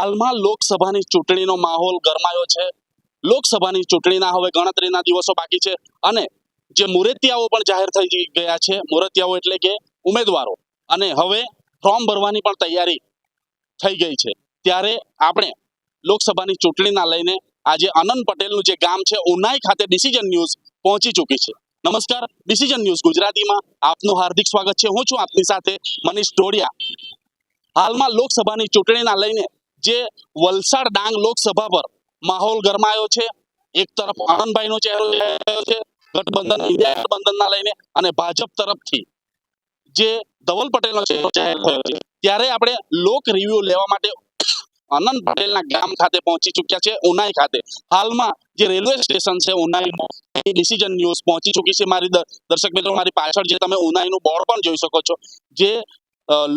હાલમાં લોકસભાની ચૂંટણીનો માહોલ ગરમાયો છે. લોકસભાની ચૂંટણીના હવે ગણતરીના દિવસો બાકી છે અને જે મુરતિયાઓ પણ જાહેર થઈ ગયા છે. મુરતિયાઓ એટલે કે ઉમેદવારો, અને હવે ફોર્મ ભરવાની પણ તૈયારી થઈ ગઈ છે. ત્યારે આપણે લોકસભાની ચૂંટણીના લઈને આજે આનંદ પટેલનું જે ગામ છે ઉનાઈ ખાતે ડિસિઝન ન્યૂઝ પહોંચી ચૂકી છે. નમસ્કાર, ડિસિઝન ન્યૂઝ ગુજરાતીમાં આપનું હાર્દિક સ્વાગત છે. હું છું આપની સાથે મનીષ ઢોડિયા. હાલમાં લોકસભાની ચૂંટણીના લઈને જે વલસાડ ડાંગ લોકસભા પર માહોલ ગરમાયો છે. એક તરફ આનંદભાઈનો ચહેરો રહ્યો છે ગઠબંધન ઇન્ડિયા ગઠબંધનના લઈને, અને ભાજપ તરફથી જે ધવલ પટેલનો ચહેરો જાહેર થયો છે. ત્યારે આપણે લોક રિવ્યુ લેવા માટે આનંદ પટેલના ગામ ખાતે પહોંચી ચૂક્યા છે, ઉનાઈ ખાતે. હાલમાં જે રેલવે સ્ટેશન છે ઉનાઈનું, ડિસિઝન ન્યૂઝ પહોંચી ચૂકી છે. મારી દર્શક મિત્રો, મારી પાછળ જે તમે ઉનાઈનું બોર્ડ પણ જોઈ શકો છો, જે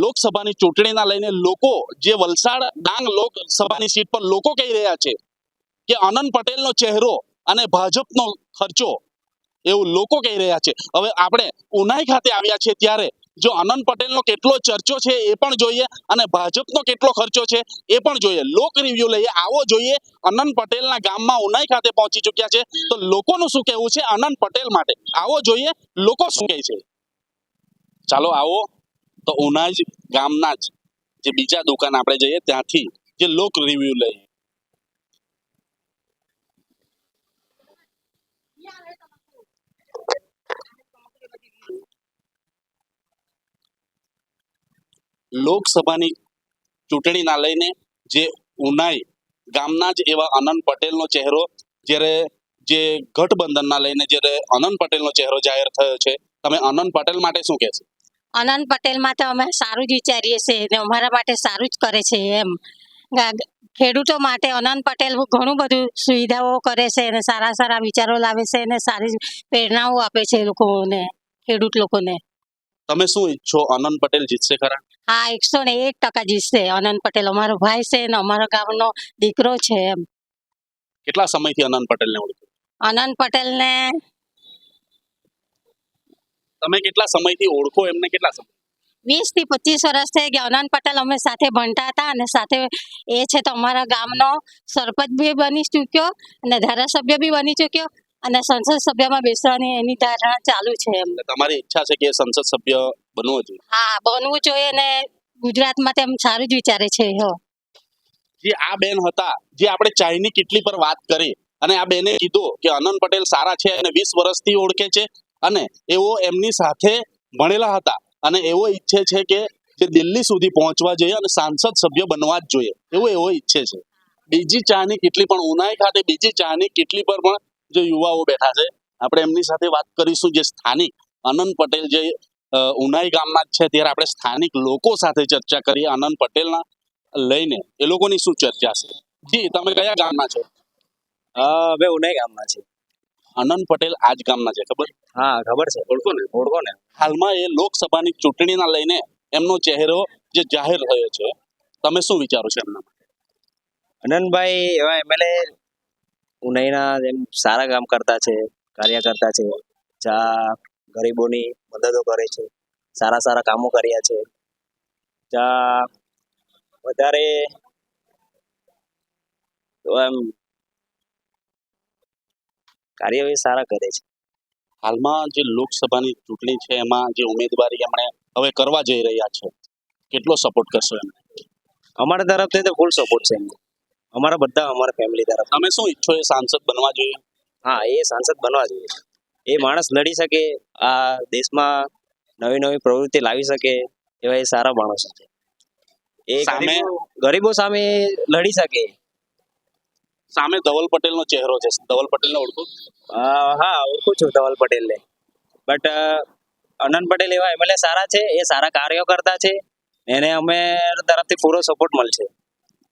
લોકસભાની ચૂંટણીના લઈને લોકો, જે વલસાડ ડાંગ લોકસભાની સીટ પર લોકો કહી રહ્યા છે કે આનંદ પટેલનો ચહેરો અને ભાજપનો ખર્ચો, એવું લોકો કહી રહ્યા છે. હવે આપણે ઉનાઈ ખાતે આવ્યા છે ત્યારે જો આનંદ પટેલનો કેટલો ચર્ચો છે એ પણ જોઈએ અને ભાજપનો કેટલો ખર્ચો છે એ પણ જોઈએ. લોક રિવ્યુ લઈએ, આવો જોઈએ. આનંદ પટેલના ગામમાં ઉનાઈ ખાતે પહોંચી ચૂક્યા છે, તો લોકોનું શું કહેવું છે આનંદ પટેલ માટે, આવો જોઈએ લોકો શું કહે છે. ચાલો આવો તો ઉનાઈ ગામના જ જે બીજા દુકાન આપણે જઈએ, ત્યાંથી જે લોક રિવ્યુ લઈએ. લોકસભાની ચૂંટણીના લઈને જે ઉનાઈ ગામના જ એવા આનંદ પટેલનો ચહેરો, જ્યારે જે ગઠબંધનના લઈને જ્યારે આનંદ પટેલનો ચહેરો જાહેર થયો છે, તમે આનંદ પટેલ માટે શું કહેશો? આનંદ પટેલ માટે અમે સારું જ વિચારીએ છીએ ને અમારા માટે સારું જ કરે છે. એમ ખેડૂતો માટે આનંદ પટેલ ઘણું બધું સુવિધાઓ કરે છે અને સારા સારા વિચારો લાવે છે અને સારી પ્રેરણાઓ આપે છે લોકોને, ખેડૂત લોકોને. તમે શું ઈચ્છો, આનંદ પટેલ જીતશે ખરા? હા, 101% જીતશે આનંદ પટેલ. અમારો ભાઈ છે ને અમારા ગામનો દીકરો છે. એમ કેટલા સમયથી આનંદ પટેલને ઓળખો? આનંદ પટેલને તમે કેટલા સમયથી ઓળખો એમને? કેટલા સમય? 20 થી 25 વર્ષ થઈ ગયા. આનંદ પટેલ અમે સાથે ભણતા હતા અને સાથે એ છે તો અમારા ગામનો સરપંચ બી બની ચૂક્યો અને ધારાસભ્ય બી બની ચૂક્યો અને સંસદ સભ્યમાં બેસવાની એની ધારણા ચાલુ છે. એમ તમારી ઈચ્છા છે કે સંસદ સભ્ય બનવો જોઈએ? હા, બનવું જોઈએ ને ગુજરાતમાં તેમ સારું જ વિચારે છે. જે આ બેન હતા, જે આપણે ચાયની કિટલી પર વાત કરી અને આ બેને કીધું કે આનંદ પટેલ સારા છે અને 20 વર્ષથી ઓળખે છે અને એવો એમની સાથે ભણેલા હતા અને એવો ઈચ્છે છે કે જે દિલ્હી સુધી પહોંચવા જોઈએ અને સાંસદ સભ્ય બનવા જ જોઈએ, એવો ઈચ્છે છે. બીજી ચાની કિટલી પણ ઉનાઈ ખાતે, બીજી ચાની કિટલી પર પણ જે યુવાઓ બેઠા છે, આપણે એમની સાથે વાત કરીશું. જે સ્થાનિક આનંદ પટેલ જે ઉનાઈ ગામમાં જ છે, ત્યારે આપણે સ્થાનિક લોકો સાથે ચર્ચા કરીએ આનંદ પટેલના લઈને, એ લોકોની શું ચર્ચા છે. જી, તમે કયા ગામના છો? હવે ઉનાઈ ગામના છે. આનંદ પટેલ આજ ગામના છે, ખબર? હા, ખબર છે. ઓળખો ને. હાલમાં એ લોકસભાની ચૂંટણીના લઈને એમનો ચહેરો જે જાહેર થયો છે, તમે શું વિચારો છો એમના? આનંદભાઈ એવા એમએલએ ઉનાઈના એમ સારા કામ કરતા છે, કાર્ય કરતા છે. ગરીબોની મદદો કરે છે, સારા સારા કામો કર્યા છે. વધારે તો એમ કાર્ય સારા કરે છે. હાલમાં જે લોકસભાની ચૂંટણી છે એમાં જે ઉમેદવારી એમણે હવે કરવા જઈ રહ્યા છે, કેટલો સપોર્ટ કરશો એમને? અમારા તરફથી તો ફૂલ સપોર્ટ છે એમને. અમારા ફેમિલી તરફ. તમે શું ઈચ્છો, એ સાંસદ બનવા જોઈએ? હા, એ સાંસદ બનવા જોઈએ. એ માણસ લડી શકે, આ દેશમાં નવી નવી પ્રવૃત્તિ લાવી શકે, એવા એ સારા માણસો છે. એ ગરીબો સામે લડી શકે. સામે ધવલ પટેલનો ચહેરો છે, ધવલ પટેલને ઓળખો? હા, ઓળખું છું ધવલ પટેલને. બટ આનંદ પટેલ એવા એમએલએ સારા છે, એ સારા કાર્યો કરતા છે, એને અમે તરફથી પૂરો સપોર્ટ મળશે.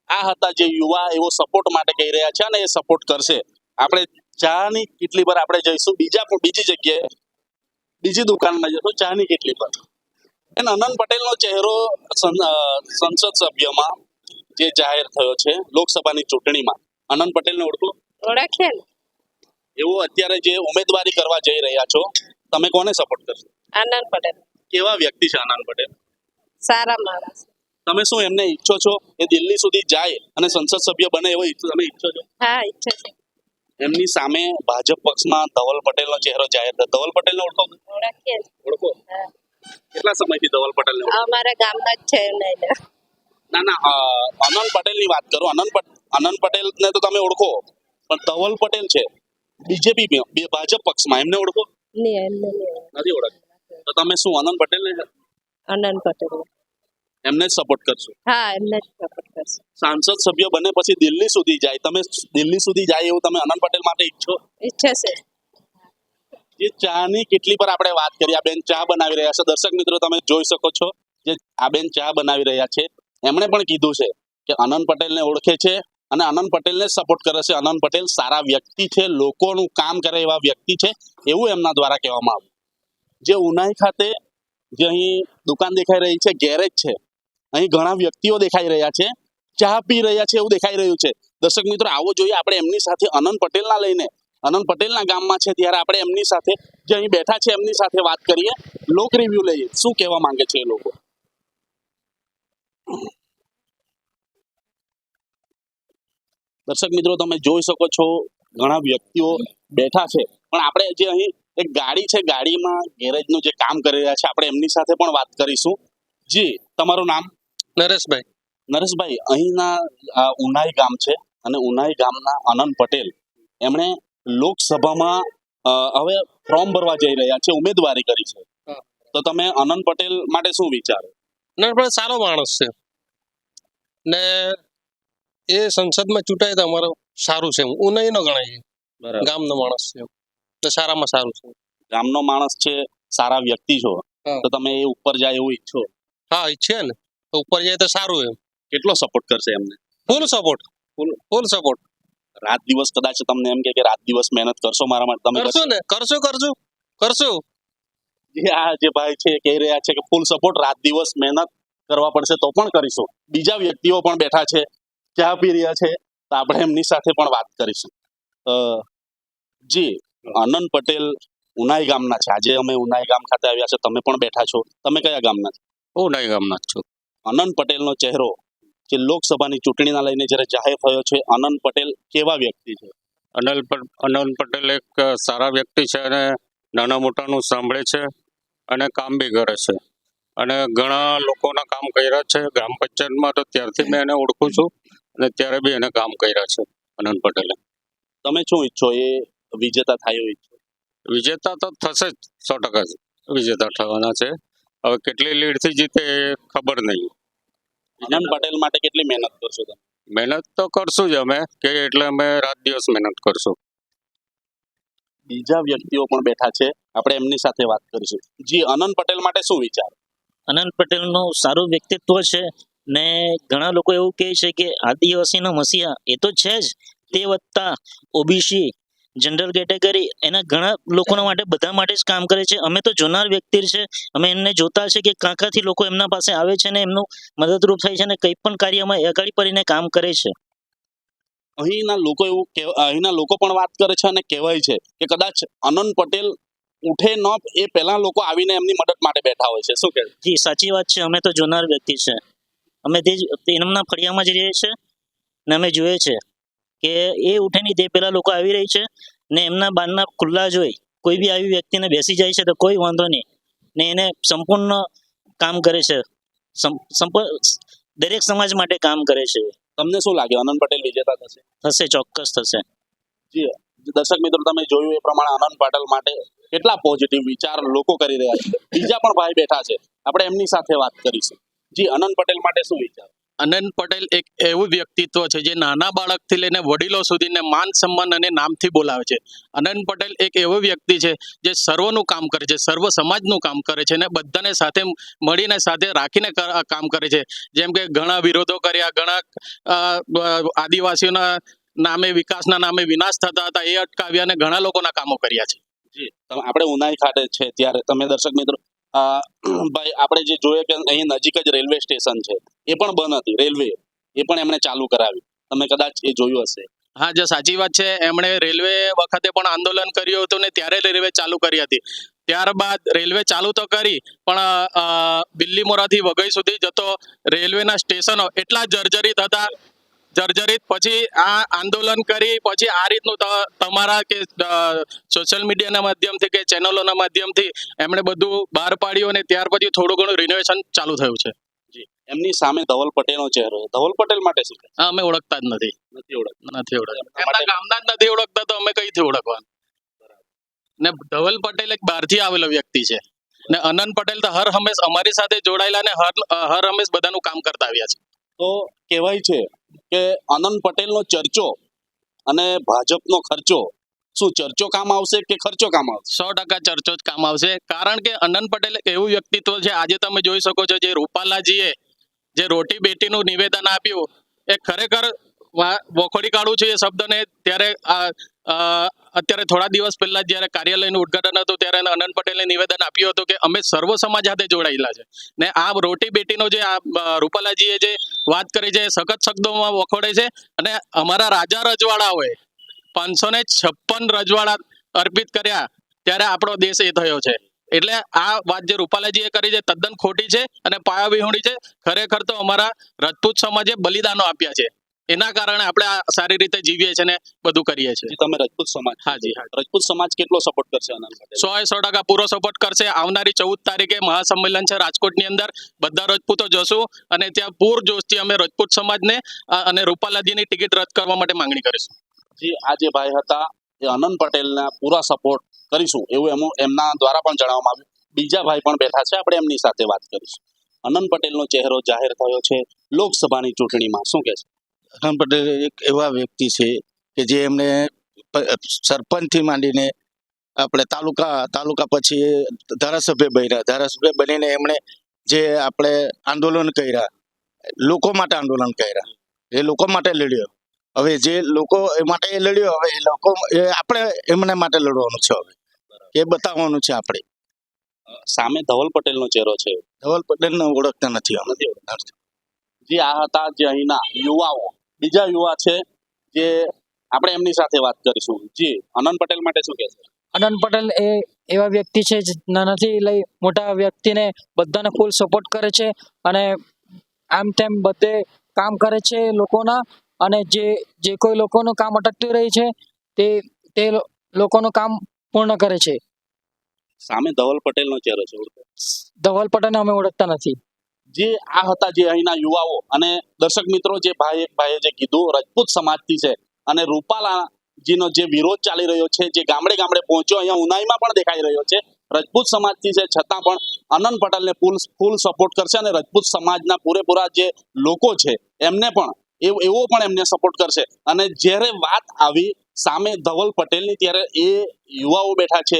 આ હતા જે યુવા, એવો સપોર્ટ માટે કહી રહ્યા છે અને એ સપોર્ટ કરશે. આપણે ચાની કિટલી પર આપણે જઈશું, બીજી જગ્યાએ, બીજી દુકાનમાં જઈશું ચાની કિટલી પર. આનંદ પટેલનો ચહેરો સંસદ સભ્યમાં જે જાહેર થયો છે લોકસભાની ચૂંટણીમાં, આનંદ પટેલને ઓળખો? ઓળખે એવો અત્યારે જે ઉમેદવારી કરવા જઈ રહ્યા છો, તમે કોને સપોર્ટ કરશો? આનંદ પટેલ. કેવા વ્યક્તિ છે આનંદ પટેલ? સારા માણસ. તમે શું એમને ઈચ્છો છો એ દિલ્હી સુધી જાય અને સંસદ સભ્ય બને એવો તમે ઈચ્છો છો? હા ઈચ્છા છે. એમની સામે ભાજપ પક્ષમાં ધવલ પટેલનો ચહેરો જાહેર થયો. ધવલ પટેલને ઓળખો? ઓળખીએ ઓળખો? કેટલા સમયથી ધવલ પટેલને ઓળખો? અમારા ગામના જ છે ના અનંત પટેલની વાત કરું. અનંત પટેલને તો તમે ઓળખો, પણ ધવલ પટેલ છે બીજેપી ભાજપ પક્ષમાં, એમને ઓળખો? નથી ઓળખતા. તો તમે શું અનંત પટેલને આનંદ પટેલ. એમને જ સપોર્ટ કરશો? હા એમને જ સપોર્ટ કરશે. સાંસદ સભ્ય બને પછી દિલ્હી સુધી જાય, તમે દિલ્હી સુધી જાય એવું તમે અનંત પટેલ માટે ઈચ્છો? ઈચ્છા છે. જે ચાની કેટલી પર આપણે વાત કરી, આ બેન ચા બનાવી રહ્યા છે. દર્શક મિત્રો તમે જોઈ શકો છો જે આ બેન ચા બનાવી રહ્યા છે, એમણે પણ કીધું છે કે અનંત પટેલને ઓળખે છે અને અનંત પટેલને સપોર્ટ કરે છે. અનંત પટેલ સારા વ્યક્તિ છે, લોકોનું કામ કરે એવા વ્યક્તિ છે, એવું એમના દ્વારા કહેવામાં આવ્યું. જે ઉનાઈ ખાતે જે અહીં દુકાન દેખાઈ રહી છે, ગેરેજ છે, અહીં ઘણા વ્યક્તિઓ દેખાઈ રહ્યા છે, ચા પી રહ્યા છે એવું દેખાઈ રહ્યું છે. દર્શક મિત્રો આવો જોઈએ આપણે એમની સાથે અનંત પટેલના લઈને, અનંત પટેલના ગામમાં છે ત્યારે આપણે એમની સાથે જે અહીં બેઠા છે એમની સાથે વાત કરીએ, લોક રિવ્યુ લઈએ, શું કહેવા માંગે છે એ લોકો. દર્શક મિત્રો તમે જોઈ શકો છો ઘણા વ્યક્તિઓ બેઠા છે, પણ આપણે જે અહીં એક ગાડી છે, ગાડીમાં ગેરેજનું જે કામ કરી રહ્યા છે, આપણે એમની સાથે પણ વાત કરીશું. જી, તમારું નામ? નરેશભાઈ. નરેશભાઈ, અહીંના ઉનાઈ ગામ છે અને ઉનાઈ ગામના અનંત પટેલ એમણે લોકસભામાં હવે ફોર્મ ભરવા જઈ રહ્યા છે, ઉમેદવારી કરી છે. હા. તો તમે અનંત પટેલ માટે શું વિચારો? નરેશભાઈ સારો માણસ છે ને એ સંસદમાં ચૂંટાય તો અમારો સારું છે. હું નહીં ગણાય, ગામનો માણસ છે તો સારામાં સારું છે. ગામનો માણસ છે, સારા વ્યક્તિ છો, હા. તો તમે એ ઉપર જાય એવું ઈચ્છો? હા ઈચ્છે ને, તો ઉપર જાય તો સારું એમ. કેટલો સપોર્ટ કરશે એમને? Full support. Full support. રાત દિવસ કદાચ તમને એમ કે રાત દિવસ મહેનત કરશો મારા માટે, તમે કરશું ને, કરશું. આ જે ભાઈ છે એ કહી રહ્યા છે કે ફૂલ સપોર્ટ, રાત દિવસ મહેનત કરવા પડશે તો પણ કરીશું. બીજા વ્યક્તિઓ પણ બેઠા છે, ચા પી રહ્યા છે, તો આપણે એમની સાથે પણ વાત કરીશું. જી, અનંત પટેલ ઉનાઈ ગામના છે. આજે અમે ઉનાઈ ગામ ખાતે આવ્યા છે, તમે પણ બેઠા છો. તમે કયા ગામના છો? ઉનાઈ ગામના જ છું. અનંત પટેલનો ચહેરો જે લોકસભાની ચૂંટણીના લઈને જ્યારે જાહેર થયો છે, અનંત પટેલ કેવા વ્યક્તિ છે? અનંત પટેલ એક સારા વ્યક્તિ છે અને નાના મોટાનું સાંભળે છે અને કામ બી કરે છે અને ઘણા લોકોના કામ કર્યા છે. ગ્રામ પંચાયતમાં તો ત્યારથી મેં એને ઓળખું છું અને ત્યારે બી એને કામ કર્યા છે અનંત પટેલે. તમે શું ઈચ્છો, એ વિજેતા થાય એવું ઈચ્છો? વિજેતા તો થશે જ, 100% વિજેતા થવાના છે. હવે કેટલી લીડથી જીતે એ ખબર નહીં. અનંત પટેલ માટે કેટલી મહેનત કરશો તમે? મહેનત તો કરશું જ અમે, કે એટલે અમે રાત દિવસ મહેનત કરશું. બીજા વ્યક્તિઓ પણ બેઠા છે, આપણે એમની સાથે વાત કરીશું. જી, અનંત પટેલ માટે શું વિચાર? અનંત પટેલનું સારું વ્યક્તિત્વ છે ને ઘણા લોકો એવું કહે છે કે આદિવાસીનો મસીહા એ તો છે જ, તે વત્તા ઓબીસી જનરલ કેટેગરી એના ઘણા લોકોના માટે, બધા માટે જ કામ કરે છે. અમે તો જોનાર વ્યક્તિ છે, અમે એમને જોતા છે કે કાંકાથી લોકો એમના પાસે આવે છે ને એમનું મદદરૂપ થાય છે ને કંઈ પણ કાર્યમાં અગાડી પડીને કામ કરે છે. અહીંના લોકો પણ વાત કરે છે અને કહેવાય છે કે કદાચ અનંત પટેલ ઉઠે ન એ પહેલા લોકો આવીને એમની મદદ માટે બેઠા હોય છે. શું કહે? જી સાચી વાત છે, અમે તો જોનાર વ્યક્તિ છે. અમે એમના ફળિયામાં જ રહીએ છીએ ને અમે જોઈએ છે કે એ ઉઠે નહીં તે પહેલા લોકો આવી રહી છે ને એમના બારના ખુલ્લા જોઈ કોઈ બી આવી વ્યક્તિને બેસી જાય છે તો કોઈ વાંધો નહીં ને એને સંપૂર્ણ કામ કરે છે, દરેક સમાજ માટે કામ કરે છે. તમને શું લાગે, અનંત પટેલ વિજેતા થશે? થશે, ચોક્કસ થશે. જી, દર્શક મિત્રો તમે જોયું એ પ્રમાણે અનંત પટેલ માટે કેટલા પોઝિટિવ વિચાર લોકો કરી રહ્યા છે. બીજા પણ ભાઈ બેઠા છે, આપણે એમની સાથે વાત કરીશું. જી, અનંત પટેલ માટે શું વિચાર? અનંત પટેલ એક એવું વ્યક્તિત્વ છે જે નાના બાળકથી લઈને વડીલો સુધીને માન સન્માન અને નામથી બોલાવે છે. અનંત પટેલ એક એવો વ્યક્તિ છે જે સર્વનું કામ કરે છે, સર્વ સમાજનું કામ કરે છે અને બધાને સાથે મળીને સાથે રાખીને કામ કરે છે. જેમ કે ઘણા વિરોધો કર્યા, ઘણા આદિવાસીઓના નામે, વિકાસના નામે વિનાશ થતા હતા, એ અટકાવ્યા અને ઘણા લોકોના કામો કર્યા છે. જી, આપણે ઉનાઈ ખાતે છે ત્યારે તમે દર્શક મિત્રો ભાઈ આપણે જે જોઈએ કે અહીં નજીક જ રેલવે સ્ટેશન છે, એ પણ બંધ હતી રેલવે, એ પણ એમણે ચાલુ કરાવી. તમે કદાચ એ જોયું હશે. હા, જે સાચી વાત છે, એમણે રેલવે વખતે પણ આંદોલન કર્યું હતું ને ત્યારે રેલવે ચાલુ કરી હતી. ત્યારબાદ રેલવે ચાલુ તો કરી પણ બિલ્લીમોરાથી વઘઈ સુધી જતો રેલવેના સ્ટેશનો એટલા જર્જરિત હતા પછી આ આંદોલન કરી પછી આ રીતનું તમારા કે સોશિયલ મીડિયાના માધ્યમથી કે ચેનલોના માધ્યમથી એમણે બધું બહાર પાડ્યું અને ત્યાર પછી થોડું ઘણું રિનોવેશન ચાલુ થયું છે. એમની સામે ધવલ પટેલનો ચહેરો છે. ધવલ પટેલ માટે શું કહે? હા, અમે ઓળખતા જ નથી. નથી ઓળખતા. એમના ગામના જ નથી ઓળખતા તો અમે કઈથી ઓળખવાનું? ને ધવલ પટેલ એક બહારથી આવેલો વ્યક્તિ છે ને અનંત પટેલ તો હર હંમેશ અમારી સાથે જોડાયેલા ને હર હંમેશ બધાનું કામ કરતા આવ્યા છે. તો કહેવાય છે કે અનંત પટેલનો ચર્ચો અને ભાજપનો ખર્ચો, શું ચર્ચો કામ આવશે કે ખર્ચો કામ આવશે? 100% ચર્ચો જ કામ આવશે. કારણ કે અનંત પટેલ એક એવું વ્યક્તિત્વ છે. આજે તમે જોઈ શકો છો જે રૂપાલાજીએ જે રોટી બેટીનું નિવેદન આપ્યું એ ખરેખર વખોડી કાઢું છે એ શબ્દને. ત્યારે અત્યારે થોડા દિવસ પહેલા જ્યારે કાર્યાલયનું ઉદ્ઘાટન હતું ત્યારે અનંત પટેલે નિવેદન આપ્યું હતું કે અમે સર્વ સમાજ સાથે જોડાયેલા છે ને આ રોટી બેટીનો જે રૂપાલાજીએ જે વાત કરી છે એ સખત શબ્દોમાં વખોડે છે. અને અમારા રાજા રજવાડાઓએ 556 રજવાડા અર્પિત કર્યા ત્યારે આપણો દેશ એ થયો છે. એટલે આ વાત જે રૂપાલાજીએ કરી છે તદ્દન ખોટી છે અને પાયાવિહોણી છે. ખરેખર તો અમારા રજપૂત સમાજે બલિદાનો આપ્યા છે, એના કારણે આપણે આ સારી રીતે જીવીએ છીએ ને બધું કરીએ છીએ. તમે રજપૂત સમાજ, હાજી, રજપૂત સમાજ કેટલો સપોર્ટ કરશે અનંત પટેલ? 100% પૂરો સપોર્ટ કરશે. આવનારી 14 તારીખે મહાસંમેલન છે રાજકોટની અંદર, બધા રજપૂતો જશું અને ત્યાં પૂરજોશથી અમે રજપૂત સમાજને અને રૂપાલાજીની ટિકિટ રદ કરવા માટે માંગણી કરીશું. આ જે ભાઈ હતા એ અનંત પટેલના પૂરા સપોર્ટ કરીશું એવું એમના દ્વારા પણ જણાવવામાં આવ્યું. બીજા ભાઈ પણ બેઠા છે, આપણે એમની સાથે વાત કરીશું. અનંત પટેલનો ચહેરો જાહેર થયો છે લોકસભાની ચૂંટણીમાં, શું કહે છે? અનંત પટેલ એક એવા વ્યક્તિ છે કે જે એમને સરપંચથી માંડીને આપણે તાલુકા પછી ધારાસભ્ય બનીને એમણે જે આપણે આંદોલન કર્યા, લોકો માટે આંદોલન કર્યા, એ લોકો માટે લડ્યો. હવે જે લોકો એ માટે એ લડ્યો, હવે એ લોકો આપણે એમના માટે લડવાનું છે. હવે એ બતાવવાનું છે આપણે. સામે ધવલ પટેલનો ચહેરો છે. ધવલ પટેલને ઓળખતા નથી અમે. જે આ હતા જે અહીંના યુવાઓ, બીજા યુવા છે જે આપણે એમની સાથે વાત કરીશું. જી, અનંત પટેલ માટે શું કહે છે? અનંત પટેલ એ એવા વ્યક્તિ છે જે નાનાથી લઈ મોટા વ્યક્તિને બધાને ફૂલ સપોર્ટ કરે છે અને આમ તેમ બધે કામ કરે છે લોકોના. અને જે કોઈ લોકોનું કામ અટકતું રહી છે તે લોકોનું કામ પૂર્ણ કરે છે. સામે ધવલ પટેલનો ચહેરો છે. ધવલ પટેલને અમે ઓળખતા નથી. જે આ હતા જે અહીંના યુવાઓ અને દર્શક મિત્રો, જે ભાઈએ જે કીધું રજપૂત સમાજથી છે અને રૂપાલાજીનો જે વિરોધ ચાલી રહ્યો છે, જે ગામડે ગામડે પહોંચ્યો, અહીંયા ઉનાઈમાં પણ દેખાઈ રહ્યો છે. રજપૂત સમાજથી છે છતાં પણ અનંત પટેલને ફૂલ સપોર્ટ કરશે અને રજપૂત સમાજના પૂરેપૂરા જે લોકો છે એમને પણ એવો પણ એમને સપોર્ટ કરશે. અને જ્યારે વાત આવી સામે ધવલ પટેલની ત્યારે એ યુવાઓ બેઠા છે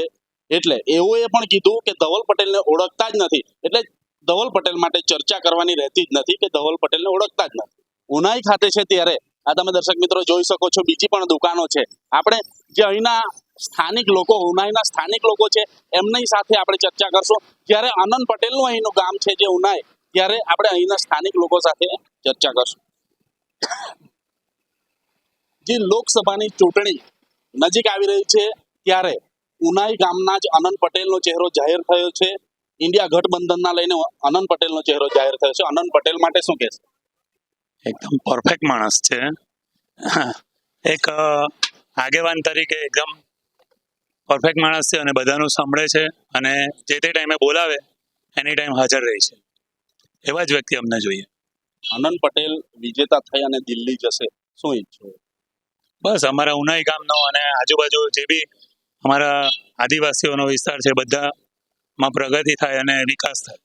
એટલે એઓએ પણ કીધું કે ધવલ પટેલને ઓળખતા જ નથી. એટલે ધવલ પટેલ માટે ચર્ચા કરવાની રહેતી જ નથી કે ધવલ પટેલને ઓળખતા જ નથી. ઉનાઈ ખાતે છે ત્યારે આ તમે દર્શક મિત્રો જોઈ શકો છો બીજી પણ દુકાનો છે. આપણે જે અહીંના સ્થાનિક લોકો, ઉનાઈના સ્થાનિક લોકો છે એમની સાથે આપણે ચર્ચા કરશું. જ્યારે અનંત પટેલનું અહીંનું ગામ છે જે ઉનાઈ, ત્યારે આપણે અહીંના સ્થાનિક લોકો સાથે ચર્ચા કરશું. જે લોકસભાની ચૂંટણી નજીક આવી રહી છે ત્યારે ઉનાઈ ગામના જ અનંત પટેલનો ચહેરો જાહેર થયો છે. ઇન્ડિયા ગઠબંધનના લઈને અનંત પટેલનો ચહેરો જાહેર થયો છે. અનંત પટેલ માટે શું કહેશે? એકદમ પરફેક્ટ માણસ છે. એક આગેવાન તરીકે એકદમ પરફેક્ટ માણસ છે અને બધાનું સાંભળે છે અને જે તે ટાઈમે બોલાવે એની ટાઈમ હાજર રહે છે. એવા જ વ્યક્તિ અમને જોઈએ. અનંત પટેલ વિજેતા થઈ અને દિલ્હી જશે, શું ઈચ્છો? બસ અમારા ઉનાઈ ગામનો અને આજુબાજુ જે બી અમારા આદિવાસીઓનો વિસ્તાર છે બધામાં પ્રગતિ થાય અને વિકાસ થાય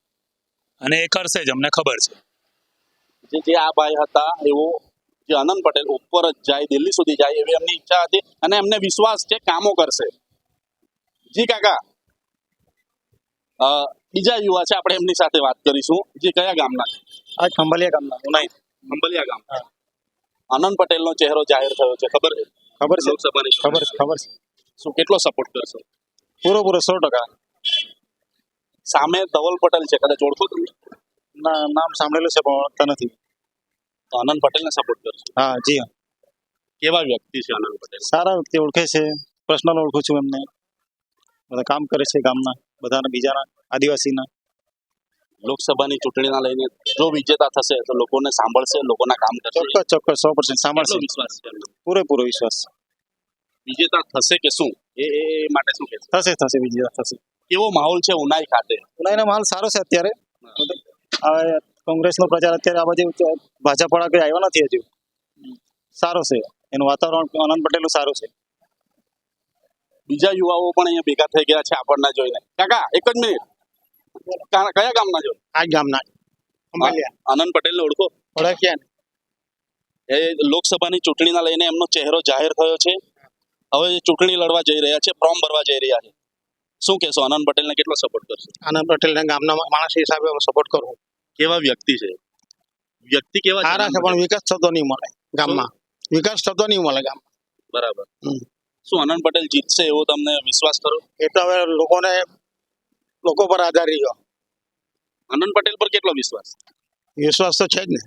અને એ કરશે જ, અમને ખબર છે. જે આ ભાઈ હતા એવો જે અનંત પટેલ ઉપર જ જાય, દિલ્હી સુધી જાય એવી એમની ઈચ્છા હતી અને એમને વિશ્વાસ છે કામો કરશે. જી કાકા, બીજા યુવા છે આપણે એમની સાથે વાત કરીશું. જે કયા ગામના છે? આ ખંભાલિયા ગામના ઉનાઈ. ખંભાલિયા ગામ. અનંત પટેલનો ચહેરો જાહેર થયો છે, ખબર છે? ખબર છે, લોકસભાની ખબર છે. શું કેટલો સપોર્ટ કરશો? પૂરો 100%. સામે ધવલ પટેલ છે, કદાચ ઓળખો તમે? ના, નામ સાંભળેલું છે પણ ઓળખતા નથી. તો અનંત પટેલને સપોર્ટ કરશો? હા, જી હા. કેવા વ્યક્તિ છે અનંત પટેલ? સારા વ્યક્તિ ઓળખે છે, પર્સનલ ઓળખું છું એમને. બધા કામ કરે છે ગામના બધાના બીજાના આદિવાસીના. લોકસભાની ચૂંટણીના લઈને જો વિજેતા થશે તો લોકોને સાંભળશે, લોકોના કામ કરશે. ચોક્કસ 100% સાંભળશે. કેટલો વિશ્વાસ છે એમને? પૂરેપૂરો વિશ્વાસ. વિજેતા થશે કે શું એ માટે શું કહેશે? થશે વિજય થશે. કેવો માહોલ છે ઉનાઈ ખાતે? ઉનાઈનો માલ સારો છે અત્યારે. હવે કોંગ્રેસનો પ્રચાર અત્યારે આ બાજુ ભાજપ વાળા કઈ આવ્યા નથી હજુ. સારો છે એનું વાતાવરણ. આનંદ પટેલનું સારું છે. બીજા યુવાઓ પણ અહીંયા ભેગા થઈ ગયા છે આપણને જોઈને. કાકા એક જ મિનિટ, કયા ગામના છો? આ ગામના આનંદ પટેલને ઓળખો? ઓળખ્યા. એ લોકસભાની ચૂંટણીના લઈને એમનો ચહેરો જાહેર થયો છે. હવે એ ચૂંટણી લડવા જઈ રહ્યા છે, ફોર્મ ભરવા જઈ રહ્યા છે. શું કહેશો? આનંદ પટેલને કેટલો સપોર્ટ કરશો? આનંદ પટેલને ગામના માણસ હિસાબે સપોર્ટ કરું. કેવા વ્યક્તિ છે? વ્યક્તિ કેવા છે? સારા છે પણ વિકાસ થતો નહીં મળે ગામમાં. વિકાસ થતો નહીં મળે ગામમાં. બરાબર. શું આનંદ પટેલ જીતશે એવો તમને વિશ્વાસ કરો? એ તો હવે લોકો પર આધાર રહ્યો. આનંદ પટેલ પર કેટલો વિશ્વાસ? વિશ્વાસ તો છે જ ને,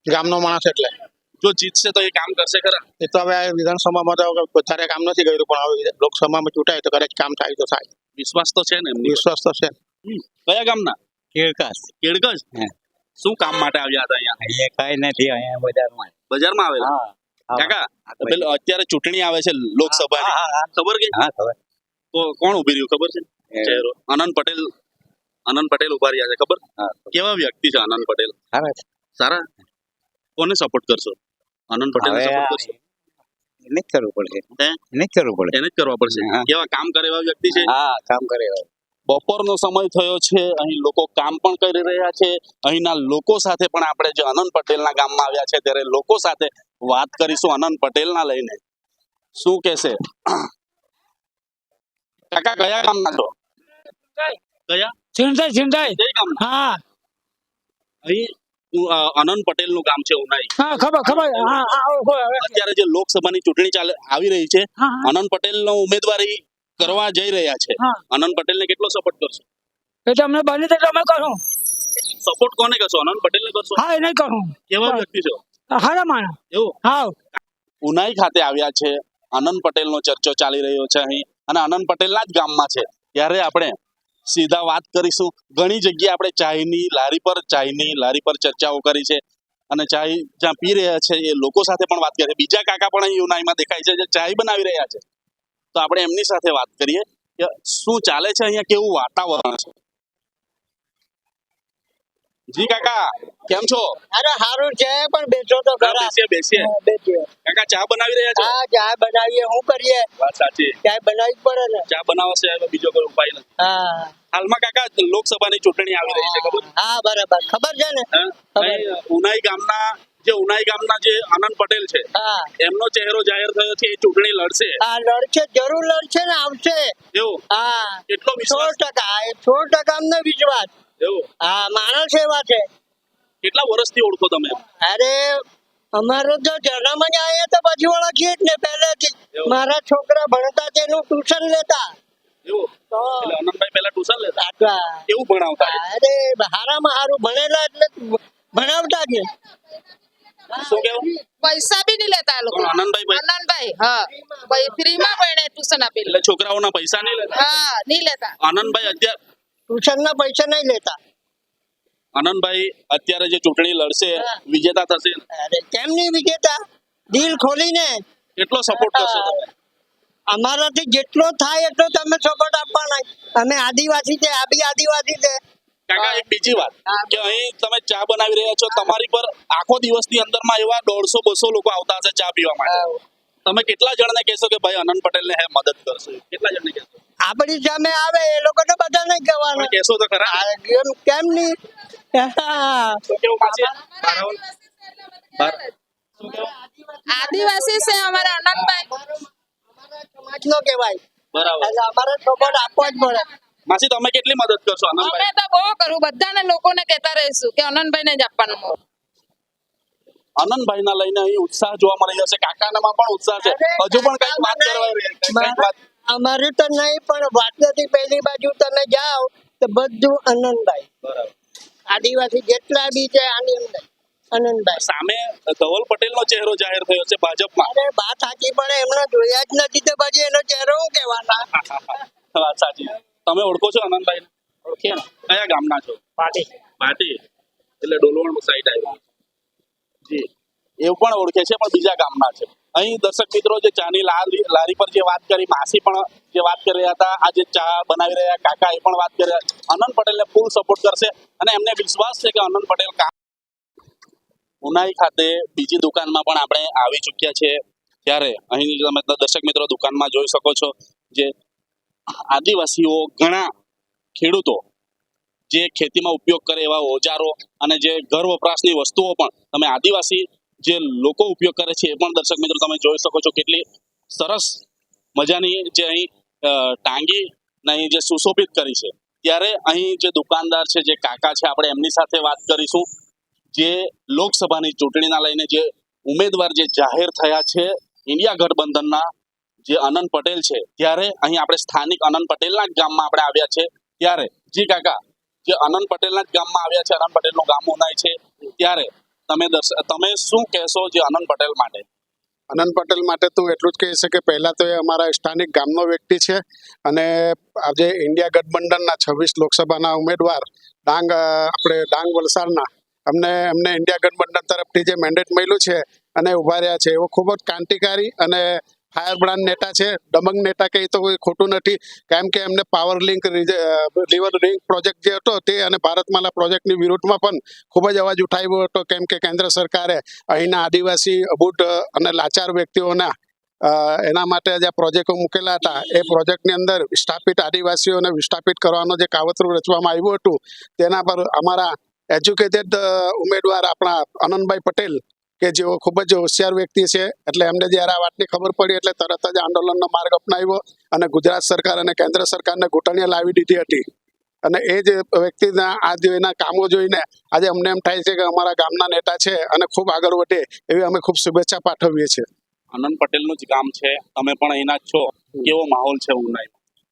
ગામનો માણસ એટલે. જો જીતશે તો એ કામ કરશે ખરા? એ તો હવે વિધાનસભામાં તો વધારે કામ નથી કર્યું, પણ હવે લોકસભામાં ચૂંટાય તો કદાચ કામ થાય તો થાય. વિશ્વાસ તો છે ને એમની? વિશ્વાસ તો છે. કયા ગામના? કેળકાસ. કેળકજ. શું કામ માટે આવ્યા હતા અહીંયા? અહીંયા કઈ નથી, અહીંયા બજારમાં. બજારમાં આવેલા? કાકા પેલું અત્યારે ચૂંટણી આવે છે લોકસભાની, ખબર કે? હા ખબર. તો કોણ ઉભી રહ્યું ખબર છે? ચહેરો આનંદ પટેલ ઉભા રહ્યા છે, ખબર? કેવા વ્યક્તિ છે આનંદ પટેલ? સારા. કોને સપોર્ટ કરશો? આનંદ પટેલ સપોર્ટ કરશો? એને જ કરવું પડશે. એને જ કરવું પડે. એને જ કરવા પડશે. કેવા કામ કરે એવા વ્યક્તિ છે? હા કામ કરે. બપોરનો સમય થયો છે, અહીં લોકો કામ પણ કરી રહ્યા છે. અહીંના લોકો સાથે પણ આપણે જે આનંદ પટેલના ગામમાં આવ્યા છે ત્યારે લોકો સાથે વાત કરીશું આનંદ પટેલના લઈને. શું કહેશે? કાકા કયા ગામના છો? કયા? સિંધાઈ. કઈ ગામના? હા અહીં આનંદ પટેલનું ગામ છે ઉનાઈ. હા ખબર. અત્યારે જે લોકસભાની ચૂંટણી આવી રહી છે, આનંદ પટેલનો ઉમેદવારી કરવા જઈ રહ્યા છે. આનંદ પટેલને કેટલો સપોર્ટ કરશો? એ તો અમને બની તો અમે કરું. સપોર્ટ કોને કરશો? આનંદ પટેલને કરશો? હા એને કરું. કેવા વ્યક્તિ છો? હારા માણસ. એવું? હા. ઉનાઈ ખાતે આવ્યા છે, આનંદ પટેલનો ચર્ચો ચાલી રહ્યો છે અહીં, અને આનંદ પટેલના જ ગામમાં છે. ત્યારે આપણે સીધા વાત કરીશું. ઘણી જગ્યાએ આપણે ચાયની લારી પર ચર્ચાઓ કરી છે, અને ચાય જ્યાં પી રહ્યા છે એ લોકો સાથે પણ વાત કરી. બીજા કાકા પણ અહીં ઉનાઈમાં દેખાય છે જે ચાય બનાવી રહ્યા છે. તો આપણે એમની સાથે વાત કરીએ કે શું ચાલે છે અહીંયા, કેવું વાતાવરણ છે. જી કાકા કેમ છો? અરે સારું છે, પણ બેસો તો ખરા. બેસીએ. કાકા ચા બનાવી રહ્યા છો? હા ચા બનાવીએ. શું કરીએ? વાત સાચી. ચા બનાવવી પડે ને. ચા બનાવવા સિવાય બીજો કોઈ ઉપાય નથી. હા. હાલમાં કાકા લોકસભાની ચૂંટણી આવી રહી છે, ખબર? હા બરાબર ખબર છે ને. ઉનાઈ ગામના જે આનંદ પટેલ છે, હા એમનો ચહેરો જાહેર થયો છે. એ ચૂંટણી લડશે. હા લડશે, જરૂર લડશે ને, આવશે. એવું? હા કેટલો વિશ્વાસ? 100% અમને વિશ્વાસ. એવું? હા માણસ એવા છે. કેટલા વર્ષથી ઓળખો તમે? અરે અમારો તો જન્મ જ આવ્યા તો પછી ઓળખીએ જ ને પહેલેથી. મારા છોકરા ભણતા તેનું ટ્યુશન લેતા. એવું? એટલે આનંદભાઈ પહેલા ટ્યુશન લેતા? આટલા. કેવું ભણાવતા? અરે હારામાં હારું ભણેલા એટલે ભણાવતા જ. શું કેવું? પૈસા બી નહીં લેતા લોકો. આનંદભાઈ હા ફ્રીમાં ભણે, ટ્યુશન આપેલું. એટલે છોકરાઓના પૈસા નહીં લેતા? હા નહીં લેતા. આનંદભાઈ ટ્યુશન ના પૈસા નહીં લેતા. આનંદભાઈ અત્યારે જે ચૂંટણી લડશે, વિજેતા થશે? અરે કેમ નહીં વિજેતા? દિલ ખોલીને. કેટલો સપોર્ટ કરશો તમે? અમારાથી જેટલો થાય એટલો તમે સપોર્ટ આપવાના. અમે આદિવાસી છે, આ બી આદિવાસી છે. કાકા એક બીજી વાત કે અહીં તમે ચા બનાવી રહ્યા છો, તમારી પર આખો દિવસની અંદરમાં એવા 150-200 લોકો આવતા હશે ચા પીવા માટે. તમે કેટલા જણને કહેશો કે ભાઈ આનંદ પટેલને મદદ કરશો? કેટલા જણને કહેશો? આપણી સામે આવે એ લોકોને બધાને કહેવાનું. કહેશો તો ખરા? કેમ નહીં? આદિવાસી છે અમારા આનંદભાઈ. સમાજનો કહેવાય. બરાબર. એટલે અમારે સપોર્ટ આપવો જ પડે. માસી તમે કેટલી મદદ કરશો અમે આનંદભાઈ? તો બહુ કરું, બધાને લોકોને કહેતા રહીશું કે આનંદભાઈને જ આપવાનું. આનંદભાઈના લઈને અહીં ઉત્સાહ જોવા મળી જશે. કાકાનામાં પણ ઉત્સાહ છે. હજુ પણ કઈક વાત કરવાય રહી. અમારું તો નહીં, પણ વાટલાથી પહેલી બાજુ તમે જાઓ તો બધું આનંદભાઈ. બરાબર. આદિવાસી જેટલા બી છે આનંદભાઈ. સામે ધવલ પટેલનો ચહેરો જાહેર થયો છે ભાજપમાં. અરે વાત સાચી, પણ એમને જોયા જ નથી તો પછી એનો ચહેરો શું કહેવાના? વાત સાચી. તમે ઓળખો છો આનંદભાઈ? ઓળખીએ ને. કયા ગામના છો? પાટી એટલે ડોલવણ સાઈડ આવ્યું. જી, એવું પણ ઓળખે છે, પણ બીજા ગામના છે. અહીં દર્શક મિત્રો જે ચાની લારી પર જે વાત કરી, માસી પણ જે વાત કરી રહ્યા હતા, આ જે ચા બનાવી રહ્યા કાકા એ પણ વાત કરી રહ્યા. આનંદ પટેલને ફૂલ સપોર્ટ કરશે અને એમને વિશ્વાસ છે કે આનંદ પટેલ કામ. ઉનાઈ ખાતે બીજી દુકાનમાં પણ આપણે આવી ચૂક્યા છે. ત્યારે અહીં તમે દર્શક મિત્રો દુકાનમાં જોઈ શકો છો, જે આદિવાસીઓ ઘણા ખેડૂતો જે ખેતીમાં ઉપયોગ કરે એવા ઓજારો અને જે ઘર વપરાશની વસ્તુઓ પણ તમે આદિવાસી જે લોકો ઉપયોગ કરે છે એ પણ દર્શક મિત્રો તમે જોઈ શકો છો. કેટલી સરસ મજાની જે અહીં ટાંગી ને અહીં જે સુશોભિત કરી છે. ત્યારે અહીં જે દુકાનદાર છે, જે કાકા છે, આપણે એમની સાથે વાત કરીશું. જે લોકસભાની ચૂંટણીના લઈને જે ઉમેદવાર જે જાહેર થયા છે ઇન્ડિયા ગઠબંધનના, જે આનંદ પટેલ છે, ત્યારે અહીં આપણે સ્થાનિક આનંદ પટેલના જ ગામમાં આપણે આવ્યા છે. ત્યારે જી કાકા, જે આનંદ પટેલના જ ગામમાં આવ્યા છે, આનંદ પટેલનું ગામ ઉનાઈ છે, ત્યારે તમે શું કહેશો જે આનંદ પટેલ માટે? આનંદ પટેલ માટે તો એટલું જ કહી શકે, પહેલા તો એ અમારા સ્થાનિક ગામનો વ્યક્તિ છે અને આજે ઇન્ડિયા ગઠબંધનના 26 લોકસભાના ઉમેદવાર ડાંગ વલસાડના એમને ઇન્ડિયા ગઠબંધન તરફથી જે મેન્ડેટ મળ્યું છે અને ઉભા રહ્યા છે, એવો ખૂબ જ ક્રાંતિકારી અને ફાયર બ્રાન્ડ નેતા છે. દબંગ નેતા કહી તો કોઈ ખોટું નથી, કેમ કે એમને power link river link project જે હતો તે અને ભારતમાલા પ્રોજેક્ટની વિરુદ્ધમાં પણ ખૂબ જ અવાજ ઉઠાવ્યો હતો, કેમ કે કેન્દ્ર સરકારે અહીંના આદિવાસી અબૂટ અને લાચાર વ્યક્તિઓના એના માટે જે પ્રોજેક્ટો મૂકેલા હતા, એ પ્રોજેક્ટની અંદર વિસ્થાપિત આદિવાસીઓને વિસ્થાપિત કરવાનો જે કાવતરું રચવામાં આવ્યું હતું, તેના પર અમારા એજ્યુકેટેડ ઉમેદવાર આપણા આનંદભાઈ પટેલ, કે જેઓ ખૂબ જ હોશિયાર વ્યક્તિ છે, એટલે એમને જ્યારે આ વાતની ખબર પડી એટલે તરત જ આંદોલનનો માર્ગ અપનાવ્યો અને ગુજરાત સરકાર અને કેન્દ્ર સરકારને ઘૂંટણીએ લાવી દીધી હતી. અને એ જ વ્યક્તિના એના કામો જોઈને આજે અમને એમ થાય છે કે અમારા ગામના નેતા છે અને ખૂબ આગળ વધે એવી અમે ખૂબ શુભેચ્છા પાઠવીએ છીએ. આનંદ પટેલનું જ ગામ છે, તમે પણ અહીંના જ છો. કેવો માહોલ છે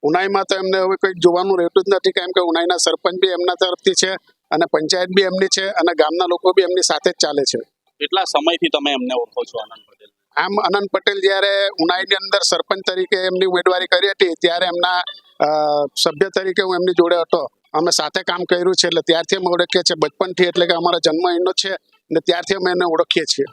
ઉનાઈમાં? તો એમને હવે કંઈક જોવાનું રહેતું જ નથી, કેમ કે ઉનાઈના સરપંચ બી એમના તરફથી છે અને પંચાયત બી એમની છે અને ગામના લોકો બી એમની સાથે જ ચાલે છે. કેટલા સમયથી તમે એમને ઓળખો છો આનંદ પટેલ? આમ આનંદ પટેલ જ્યારે ઉનાઈની અંદર સરપંચ તરીકે એમની ઉમેદવારી કરી હતી, ત્યારે એમના સભ્ય તરીકે હું એમની જોડે હતો, અમે સાથે કામ કર્યું છે, એટલે ત્યારથી અમે ઓળખીએ છીએ બચપનથી, એટલે કે અમારો જન્મ એનો છે અને ત્યારથી અમે એને ઓળખીએ છીએ.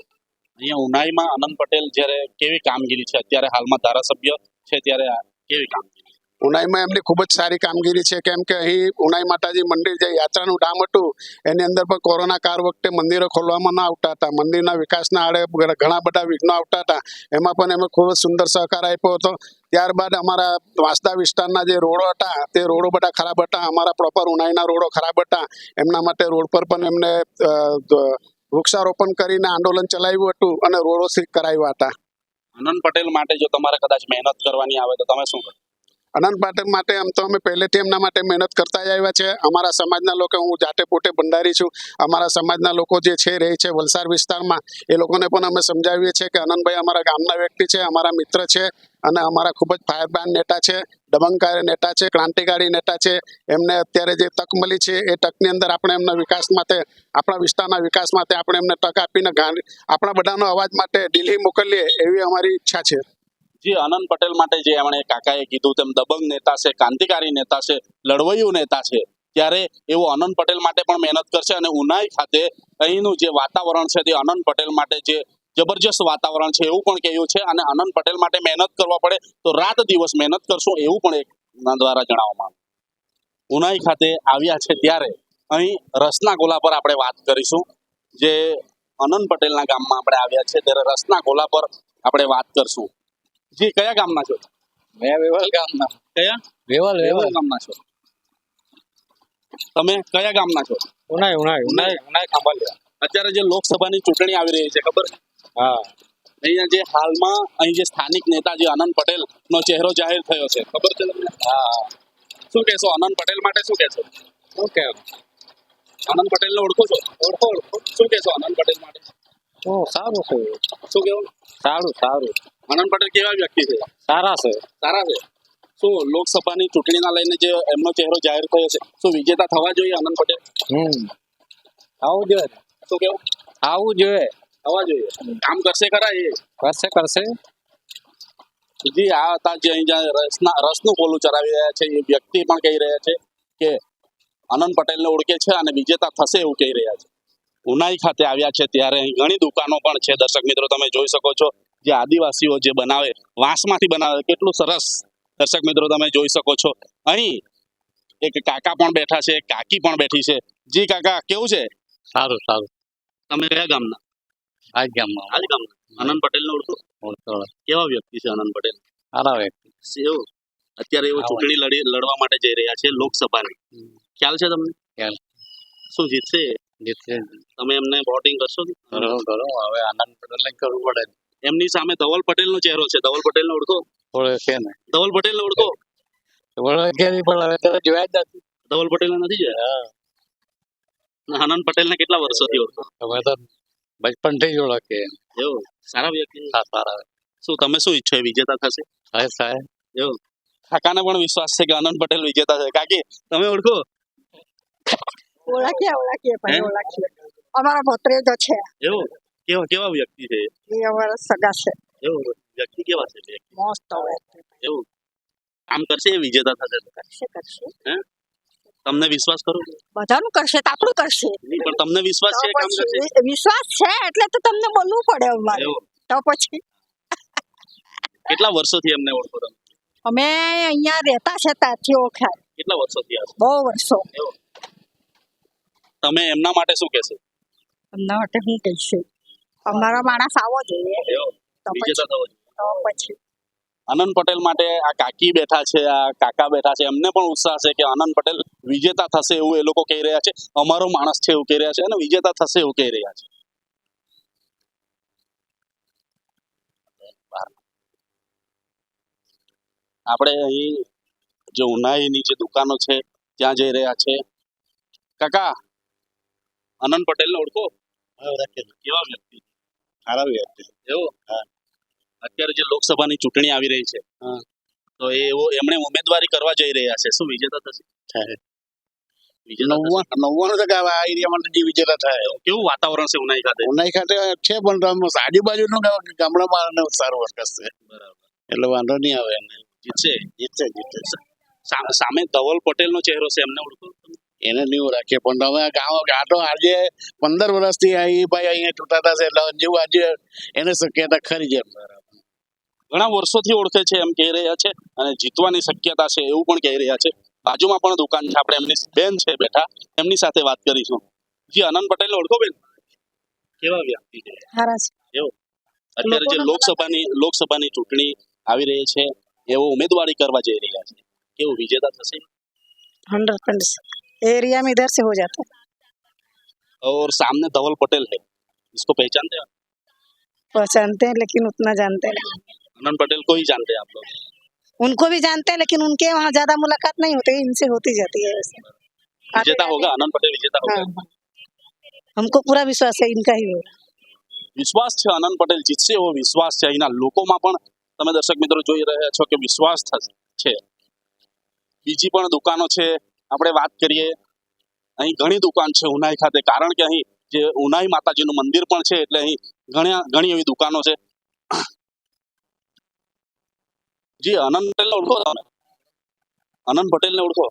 અહીંયા ઉનાઈમાં આનંદ પટેલ જ્યારે કેવી કામગીરી છે, અત્યારે હાલમાં ધારાસભ્ય છે, ત્યારે કેવી કામગીરી? ઉનાઈમાં એમની ખૂબ જ સારી કામગીરી છે, કેમ કે અહીં ઉનાઈ માતાજી મંદિર જે યાત્રાનું ધામ હતું, એની અંદર પણ કોરોના કાળ વખતે મંદિરો ખોલવામાં ન આવતા હતા, મંદિરના વિકાસના આડે ઘણા બધા વિઘ્નો આવતા હતા, એમાં પણ એમને ખૂબ જ સુંદર સહકાર આપ્યો હતો. ત્યારબાદ અમારા વાંસદા વિસ્તારના જે રોડો હતા, તે રોડો બધા ખરાબ હતા, અમારા પ્રોપર ઉનાઈના રોડો ખરાબ હતા, એમના માટે રોડ પર પણ એમને વૃક્ષારોપણ કરીને આંદોલન ચલાવ્યું હતું અને રોડો સીલ કરાવ્યા હતા. આનંદ પટેલ માટે જો તમારે કદાચ મહેનત કરવાની આવે તો તમે શું કરો? આનંદ પટેલ માટે આમ તો અમે પહેલેથી એમના માટે મહેનત કરતા જ આવ્યા છે. અમારા સમાજના લોકો, હું જાતે પોતે ભંડારી છું, અમારા સમાજના લોકો જે છે રહે છે વલસાડ વિસ્તારમાં, એ લોકોને પણ અમે સમજાવીએ છીએ કે આનંદભાઈ અમારા ગામના વ્યક્તિ છે, અમારા મિત્ર છે અને અમારા ખૂબ જ ફાયરબ્રાન્ડ નેતા છે, દબંગકારી નેતા છે, ક્રાંતિકારી નેતા છે. એમને અત્યારે જે તક મળી છે એ તકની અંદર આપણે એમના વિકાસ માટે, આપણા વિસ્તારના વિકાસ માટે આપણે એમને તક આપીને આપણા બધાનો અવાજ માટે દિલ્હી મોકલીએ એવી અમારી ઈચ્છા છે. જે આનંદ પટેલ માટે જે એમણે કાકાએ કીધું તેમ દબંગ નેતા છે, ક્રાંતિકારી નેતા છે, લડવૈયું નેતા છે, ત્યારે એવો આનંદ પટેલ માટે પણ મહેનત કરશે. અને ઉનાઈ ખાતે અહીંનું જે વાતાવરણ છે તે આનંદ પટેલ માટે જે જબરજસ્ત વાતાવરણ છે એવું પણ કહ્યું છે. અને આનંદ પટેલ માટે મહેનત કરવા પડે તો રાત દિવસ મહેનત કરશું એવું પણ એક દ્વારા જણાવવામાં. ઉનાઈ ખાતે આવ્યા છે ત્યારે અહીં રસના ગોલા પર આપણે વાત કરીશું. જે આનંદ પટેલના ગામમાં આપણે આવ્યા છે ત્યારે રસના ગોલા પર આપણે વાત કરશું. જી, કયા ગામના છો? મેં વેવલ ગામના. કયા? વેવલ ગામના છો તમે? કયા ગામના છો? ઉનાઈ ખાંભાલિયા. અત્યારે જે લોકસભાની ચૂંટણી આવી રહી છે, ખબર? હા. અહીંયા જે હાલમાં અહીં જે સ્થાનિક નેતા જે આનંદ પટેલ નો ચહેરો જાહેર થયો છે, ખબર છે તમને? હા. શું કહેશો આનંદ પટેલ માટે? શું કહેશો? શું કેવું? આનંદ પટેલને ઓળખો છો? ઓળખો. શું કહેશો આનંદ પટેલ માટે? સારું છે. શું કેવું? સારું. આનંદ પટેલ કેવા વ્યક્તિ છે? સારા છે. શું લોકસભાની ચૂંટણીના લઈને જે એમનો ચહેરો જાહેર થયો છે, શું વિજેતા થવા જોઈએ આનંદ પટેલ? આવું જોઈએ. શું કેવું? આવું જોઈએ. થવા જોઈએ. કામ કરશે ખરા? એ કરશે. જી આ હતા જે અહીં જ્યાં રસનું પોલું ચરાવી રહ્યા છે એ વ્યક્તિ પણ કહી રહ્યા છે કે આનંદ પટેલને ઓળખે છે અને વિજેતા થશે એવું કહી રહ્યા છે. ઉનાઈ ખાતે આવ્યા છે ત્યારે અહીં ઘણી દુકાનો પણ છે. દર્શક મિત્રો તમે જોઈ શકો છો જે આદિવાસીઓ જે બનાવે વાંસમાંથી બનાવે કેટલું સરસ. દર્શક મિત્રો તમે જોઈ શકો છો અહીં એક કાકા પણ બેઠા છે, એક કાકી પણ બેઠી છે. જી કાકા કેવું છે? સારું સારું. તમે કયા ગામના? આ જ ગામમાં. આ જ ગામના. આનંદ પટેલને ઓળખો? કેવા વ્યક્તિ છે આનંદ પટેલ? સારા વ્યક્તિ. એવું અત્યારે એવો ચૂંટણી લડવા માટે જઈ રહ્યા છે લોકસભાની. ખ્યાલ છે તમને? ખ્યાલ. શું જીતશે? જીતશે. તમે એમને વોટિંગ કરશો? કરો હવે આનંદ પટેલ કરવું પડે. એમની સામે ધવલ પટેલનો ચહેરો છે. ધવલ પટેલને ઓળખો? ઓળખે ને. ધવલ પટેલને ઓળખો? ઓળખે નહીં પણ હવે તો જોયા જ નથી. ધવલ પટેલને નથી જોયા? આનંદ પટેલને કેટલા વર્ષોથી ઓળખો? હવે તો બચપનથી જ ઓળખે. એવું સારા વ્યક્તિ. સારા. શું તમે શું ઈચ્છો એ વિજેતા થશે? સાહેબ. એવું કાકાને પણ વિશ્વાસ છે કે આનંદ પટેલ વિજેતા છે. કાકી તમે ઓળખો? ઓળખીએ ભાઈ ઓળખીએ. અમારા ભત્રીજો છે. એવું કેવા કેવા વ્યક્તિ છે? એ અમારા સગા છે. એવું વ્યક્તિ કેવા છે? મસ્ત વ્યક્તિ. એવું કામ કરશે એ વિજેતા થશે? કરશે. હે તમને વિશ્વાસ કરો? બધાનું કરશે તો આપણું કરશે. પણ તમને વિશ્વાસ છે કામ કરશે? વિશ્વાસ છે એટલે તો તમને બોલવું પડે અમારે. તો પછી કેટલા વર્ષોથી એમને ઓળખો તમે? અમે અહીંયા રહેતા છે ત્યાંથી ઓળખાય. કેટલા વર્ષોથી? બહુ વર્ષો. તમે એમના માટે શું કહેશો? એમના માટે હું કહીશું અમારા માણસ આવો જોઈએ. વિજેતા થવો જોઈએ. તો પછી આનંદ પટેલ માટે આ કાકી બેઠા છે, આ કાકા બેઠા છે. એમને પણ ઉત્સાહ છે કે આનંદ પટેલ વિજેતા થશે એવું એ લોકો કહી રહ્યા છે. અમારો માણસ છે એવું કહી રહ્યા છે અને વિજેતા થશે એવું કહી રહ્યા છે. આપણે અહીં જે ઉનાઈની જે દુકાનો છે ત્યાં જઈ રહ્યા છે. કાકા આનંદ પટેલને ઓળખો? કેવા વ્યક્તિ? સારા વ્યક્તિ. એવું અત્યારે જે લોકસભાની ચૂંટણી આવી રહી છે તો એમણે ઉમેદવારી કરવા જઈ રહ્યા છે. શું વિજેતા થશે? 99% આ એરિયામાં જે વિજેતા થાય. કેવું વાતાવરણ છે ઉનાઈ ખાતે? ઉનાઈ ખાતે છે પણ આજુબાજુનું ગામડામાં સારું વર્કસ છે. એટલે વાંધો નહીં આવે. જીતશે. સામે ધવલ પટેલનો ચહેરો છે, એમને ઓળખો? એને નહીં રાખીએ પણ તમે આ તો આજે 15 વર્ષથી એ ભાઈ અહીંયા ચૂંટાતા છે એટલે જેવું આજે એને શક્યતા ખરી છે. ઘણા વર્ષોથી ઓળખે છે એમ કહી રહ્યા છે અને જીતવાની શક્યતા છે એવું પણ કહી રહ્યા છે. બાજુમાં પણ દુકાન છે. આપણે એમની બેન છે બેઠા, એમની સાથે વાત કરીશું. જી આનંદ પટેલને ઓળખો બેન? કેવા વ્યક્તિ છે? એવું અત્યારે જે લોકસભાની ચૂંટણી આવી રહી છે એવો ઉમેદવારી કરવા જઈ રહ્યા છે. કેવું વિજેતા થશે? 100% एरिया में इधर से हो जाता है. और सामने धवल पटेल है, इसको पहचानते हैं? पहचानते हैं लेकिन उतना जानते नहीं. आनंद पटेल को ही जानते हैं आप लोग? उनको भी जानते हैं लेकिन उनके वहाँ ज्यादा मुलाकात नहीं होती, इनसे होती जाती है वैसे. विजेता होगा आनंद पटेल, विजेता होगा. हमको पूरा विश्वास है इनका ही होगा. વિશ્વાસ છે આનંદ પટેલ જીતશે એવો વિશ્વાસ છે. અહીંના લોકોમાં પણ તમે દર્શક મિત્રો જોઈ રહ્યા છો કે વિશ્વાસ છે. બીજી પણ દુકાનો છે, આપણે વાત કરીએ. અહીં ઘણી દુકાન છે ઉનાઈ ખાતે, કારણ કે અહીં જે ઉનાઈ માતાજીનું મંદિર પણ છે એટલે અહીં ઘણી એવી દુકાનો છે. જી આનંદ પટેલને ઓળખો તમે? આનંદ પટેલને ઓળખો?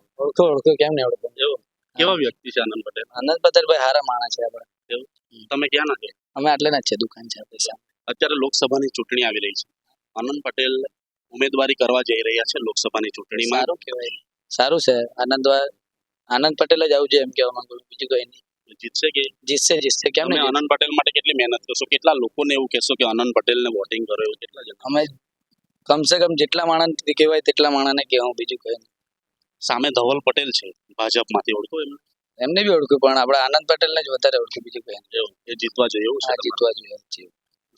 ઓળખો કેમ નહીં ઓળખો. એવું કેવા વ્યક્તિ છે આનંદ પટેલ? આનંદ પટેલ ભાઈ સારા માણસ છે આપણે. એવું તમે ક્યાં ના છો? અમે આટલે ના જ છે, દુકાન છે આપણી. અત્યારે લોકસભાની ચૂંટણી આવી રહી છે. આનંદ પટેલ ઉમેદવારી કરવા જઈ રહ્યા છે લોકસભાની ચૂંટણીમાં. સારું કહેવાય, સારું છે. આનંદ પટેલ જ આવું છે એમ કહેવા માંગુ, બીજું કઈ નહીં. જીતશે કે? જીતશે કેમ નહીં? આનંદ પટેલ માટે કેટલી મહેનત કરશો? કેટલા લોકોને એવું કહેશો કે આનંદ પટેલને વોટિંગ કરો? એવું કેટલા જણ? અમે કમસે કમ જેટલા માણસ કહેવાય તેટલા માણસને કહેવું, બીજું કઈ નહીં. સામે ધવલ પટેલ છે ભાજપમાંથી, ઓળખો એમને બી ઓળખ્યું પણ આપણે આનંદ પટેલને જ વધારે ઓળખ્યું, બીજું કઈ નહીં. એવું એ જીતવા જોઈએ એવું છે? જીતવા જોઈએ.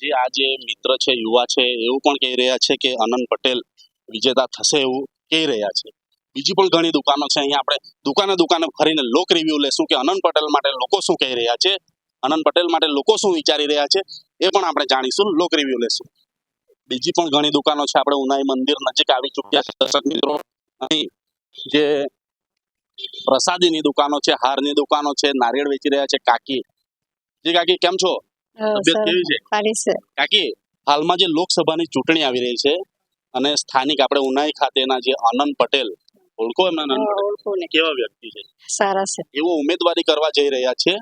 જી આ જે મિત્ર છે, યુવા છે, એવું પણ કહી રહ્યા છે કે આનંદ પટેલ વિજેતા થશે એવું કહી રહ્યા છે. બીજી પણ ઘણી દુકાનો છે. અહીંયા આપણે દુકાને ફરીને લોક રિવ્યુ લેશું કે આનંદ પટેલ માટે લોકો શું કહી રહ્યા છે, આનંદ પટેલ માટે લોકો શું વિચારી રહ્યા છે એ પણ આપણે જાણીશું. લોક રિવ્યુ લેશું. બીજી પણ ઘણી દુકાનો છે. આપણે ઉનાઈ મંદિર નજીક આવી ચૂક્યા છે દર્શક મિત્રો. અહીં જે પ્રસાદીની દુકાનો છે, હારની દુકાનો છે, નારિયેળ વેચી રહ્યા છે કાકી. જી કાકી કેમ છો? તબિયત કેવી છે કાકી? હાલમાં જે લોકસભાની ચૂંટણી આવી રહી છે અને સ્થાનિક આપણે ઉનાઈ ખાતેના જે આનંદ પટેલ, ઓળખો એમના આનંદ પટેલ? ઓળખું ને. કેવા વ્યક્તિ છે? સારા છે. એવો ઉમેદવારી કરવા જઈ રહ્યા છે.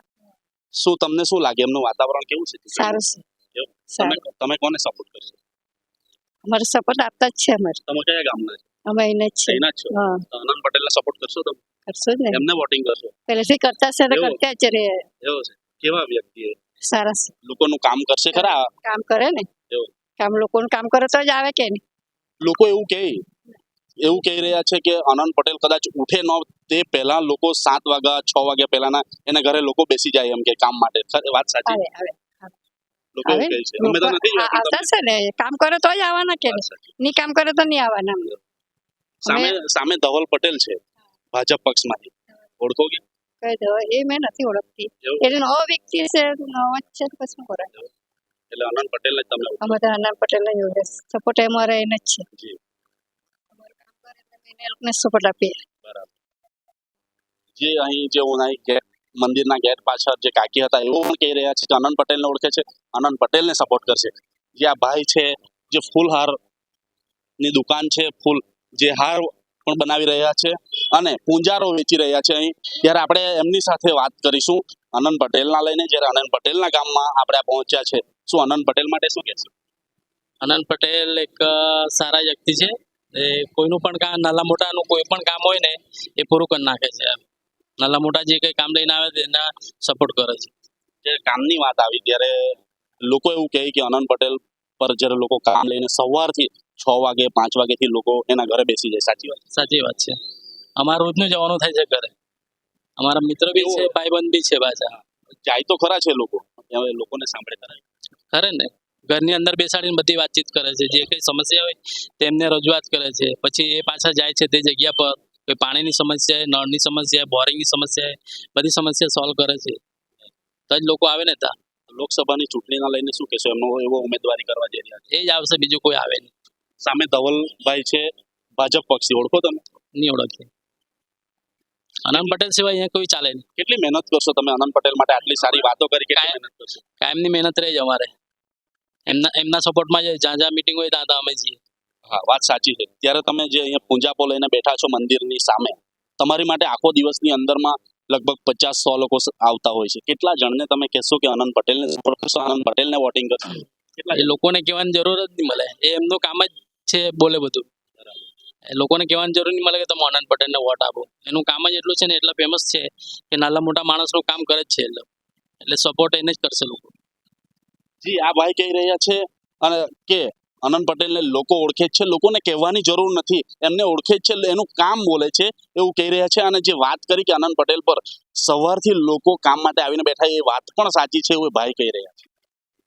શું તમને શું લાગે એમનું વાતાવરણ કેવું છે? સારું છે. તમે તમે કોને સપોર્ટ કરશો? અમારે સપોર્ટ આપતા જ છે અમારે. તમે કયા ગામના છો? અમે એને જ છે. અહીંના જ છો? હા, તો આનંદ પટેલને સપોર્ટ કરશો તમે? કરશું જ ને. એમને વોટિંગ કરશો? પહેલેથી કરતા છે તો એવું? કરતા જ રહે. એવો છે. કેવા વ્યક્તિ એ? સારા છે. લોકોનું કામ કરશે ખરા? કામ કરે ને. એવું. કામ લોકોનું કામ કરે તો જ આવે કે નહીં. લોકો એવું કહી રહ્યા છે કે આનંદ પટેલ કદાચ ઉઠે ન તે પહેલા લોકો 7 વાગ્યા 6 વાગ્યા પહેલાના એના ઘરે લોકો બેસી જાય એમ કે કામ માટે. વાત સાચી? આવે લોકો એવું કહે છે. અમે તો નથી જોયા, પણ આવતા છે ને. કામ કરે તો જ આવવાના કે વાત સાચી. નહીં કામ કરે તો નહીં આવવાના. સામે ધવલ પટેલ છે ભાજપ પક્ષમાંથી, ઓળખો કે? કહી દો એ મેં નથી ઓળખતી. એવું? એટલે નવો વ્યક્તિ છે, નવો જ છે તો પછી શું કરે. એટલે આનંદ પટેલ જ તમને ઓળખો? અમે તો આનંદ પટેલ ને જોડે સપોર્ટ અમારે એને જ છે. જી. એને લોકોને સપોર્ટ આપીએ. બરાબર. જે અહીં જે ઉનાઈ ગેટ મંદિરના ગેટ પાછળ જે કાકી હતા એવું પણ કહી રહ્યા છે કે આનંદ પટેલને ઓળખે છે, આનંદ પટેલને સપોર્ટ કરશે. જે આ ભાઈ છે જે ફૂલહાર ની દુકાન છે, ફૂલ જે હાર પણ બનાવી રહ્યા છે અને પૂંજારો વેચી રહ્યા છે અહીં. ત્યારે આપણે એમની સાથે વાત કરીશું આનંદ પટેલના લઈને. જ્યારે આનંદ પટેલના ગામમાં આપણે પહોંચ્યા છે, શું આનંદ પટેલ માટે શું કહેશો? આનંદ પટેલ એક સારા વ્યક્તિ છે. એ કોઈનું પણ કામ, નાના મોટાનું કોઈ પણ કામ હોય ને એ પૂરું કરી નાખે છે. નાના મોટા જે કંઈ કામ લઈને આવે તેના સપોર્ટ કરે છે. જે કામની વાત આવી ત્યારે લોકો એવું કહે કે આનંદ પટેલ પર જ્યારે લોકો કામ લઈને સવારથી 6 વાગે 5 વાગ્યાથી લોકો એના ઘરે બેસી જાય. સાચી વાત? સાચી વાત છે. અમારે રોજનું જવાનું થાય છે ઘરે. અમારા મિત્ર બી છે, ભાઈબંધ બી છે પાછા. જાય તો ખરા છે લોકો, હવે લોકોને સાંભળે ખરા? ખરે ને. ઘરની અંદર બેસાડીને બધી વાતચીત કરે છે. જે કંઈ સમસ્યા હોય તેમને રજૂઆત કરે છે. પછી એ પાછા જાય છે તે જગ્યા પર કોઈ પાણીની સમસ્યા હોય, નળની સમસ્યા હોય, બોરિંગની સમસ્યા હોય, બધી સમસ્યા સોલ્વ કરે છે. તો જ લોકો આવે ને ત્યાં. લોકસભાની ચૂંટણીના લઈને શું કહેશો? એમનો એવો ઉમેદવારી કરવા જઈ રહ્યા છે. એ જ આવશે, બીજું કોઈ આવે નહીં. સામે ધવલભાઈ છે ભાજપ પક્ષી, ઓળખો તમે? નહીં ઓળખે. આનંદ પટેલ સિવાય અહીંયા કોઈ ચાલે નહીં. કેટલી મહેનત કરશો તમે આનંદ પટેલ માટે? આટલી સારી વાતો કરી, કેટલી મહેનત કરશો? કાયમની મહેનત રહે છે અમારે. એમના સપોર્ટમાં જ્યાં મિટિંગ હોય ત્યાં અમે જઈએ. હા, વાત સાચી છે. ત્યારે તમે જે અહીંયા પૂંજાપો લઈને બેઠા છો મંદિરની સામે, તમારી માટે આખો દિવસની અંદરમાં લગભગ 50-100 લોકો આવતા હોય છે. કેટલા જણને તમે કહેશો કે આનંદ પટેલને સપોર્ટ કરશો, આનંદ પટેલને વોટિંગ કરશો? એ લોકોને કહેવાની જરૂર જ નહીં મળે. એ એમનું કામ જ છે, બોલે બધું. એ લોકોને કહેવાની જરૂર નહીં મળે કે તમે આનંદ પટેલને વોટ આપો. એનું કામ જ એટલું છે ને, એટલા ફેમસ છે કે નાના મોટા માણસનું કામ કરે જ છે. એટલે સપોર્ટ એને જ કરશે લોકો. જી, આ ભાઈ કહી રહ્યા છે અને કે આનંદ પટેલને લોકો ઓળખે જ છે, લોકોને કહેવાની જરૂર નથી, એમને ઓળખે જ છે, એનું કામ બોલે છે એવું કહી રહ્યા છે. અને જે વાત કરી કે આનંદ પટેલ પર સવારથી લોકો કામ માટે આવીને બેઠા, એ વાત પણ સાચી છે એવું ભાઈ કહી રહ્યા છે.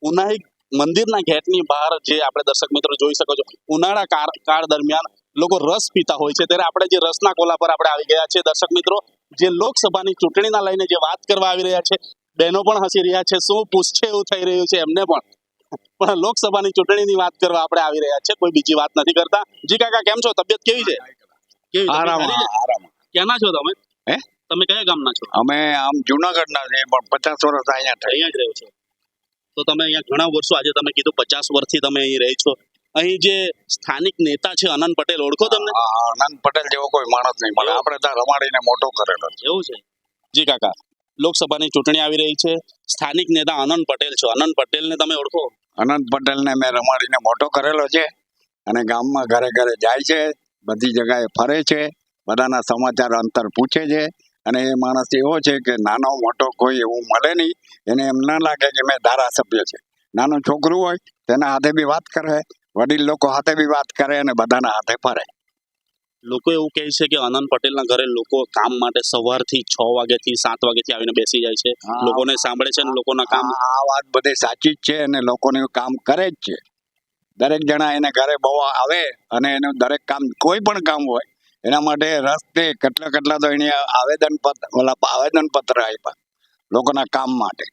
ઉનાઈ મંદિરના ગેટની બહાર જે આપણે દર્શક મિત્રો જોઈ શકો છો, ઉનાળા કાળ દરમિયાન લોકો રસ પીતા હોય છે. ત્યારે આપણે જે રસના કોલા પર આપણે આવી ગયા છે દર્શક મિત્રો, જે લોકસભાની ચૂંટણીના લઈને જે વાત કરવા આવી રહ્યા છે. બહેનો પણ હસી રહ્યા છે, શું પૂછશે એવું થઈ રહ્યું છે એમને પણ લોકસભાની ચૂંટણીની વાત કરવા આપણે આવી રહ્યા છે, કોઈ બીજી વાત નથી કરતા. જી કાકા, કેમ છો? તબિયત કેવી છે? આરામ. ક્યાંના છો તમે? હે? તમે કયા ગામના છો? અમે આમ જુનાગઢના છે, પણ 50 વર્ષ અહીંયા જ રહ્યો છો. તો તમે અહીંયા ઘણા વર્ષો, આજે તમે કીધું 50 વર્ષથી તમે અહીં રહી છો. અહીં જે સ્થાનિક નેતા છે આનંદ પટેલ, ઓળખો તમને? આનંદ પટેલ જેવો કોઈ માણસ નહીં મળે. આપણે ત્યાં રમાડીને મોટો કરેલો. એવું છે? જી કાકા, લોકસભાની ચૂંટણી આવી રહી છે, સ્થાનિક નેતા આનંદ પટેલ છો, આનંદ પટેલને તમે ઓળખો? આનંદ પટેલને મેં રમાડીને મોટો કરેલો છે અને ગામમાં ઘરે ઘરે જાય છે, બધી જગ્યાએ ફરે છે, બધાના સમાચાર અંતર પૂછે છે. અને એ માણસ એવો છે કે નાનો મોટો કોઈ એવું મળે નહીં, એને એમ ના લાગે કે મેં ધારાસભ્ય છે. નાનું છોકરું હોય તેના હાથે બી વાત કરે, વડીલ લોકો હાથે બી વાત કરે અને બધાના હાથે ફરે. લોકો એવું કહે છે કે આનંદ પટેલના ઘરે લોકો કામ માટે સવારથી 6 વાગ્યાથી 7 વાગ્યાથી આવીને બેસી જાય છે, લોકોને સાંભળે છે અને લોકોના કામ. આ વાત બધી સાચી જ છે અને લોકોનું કામ કરે જ છે. દરેક જણા એને ઘરે બહુ આવે અને એનું દરેક કામ, કોઈ પણ કામ હોય એના માટે રસ્તે કેટલા તો એને આવેદન પત્ર આપ્યા લોકોના કામ માટે.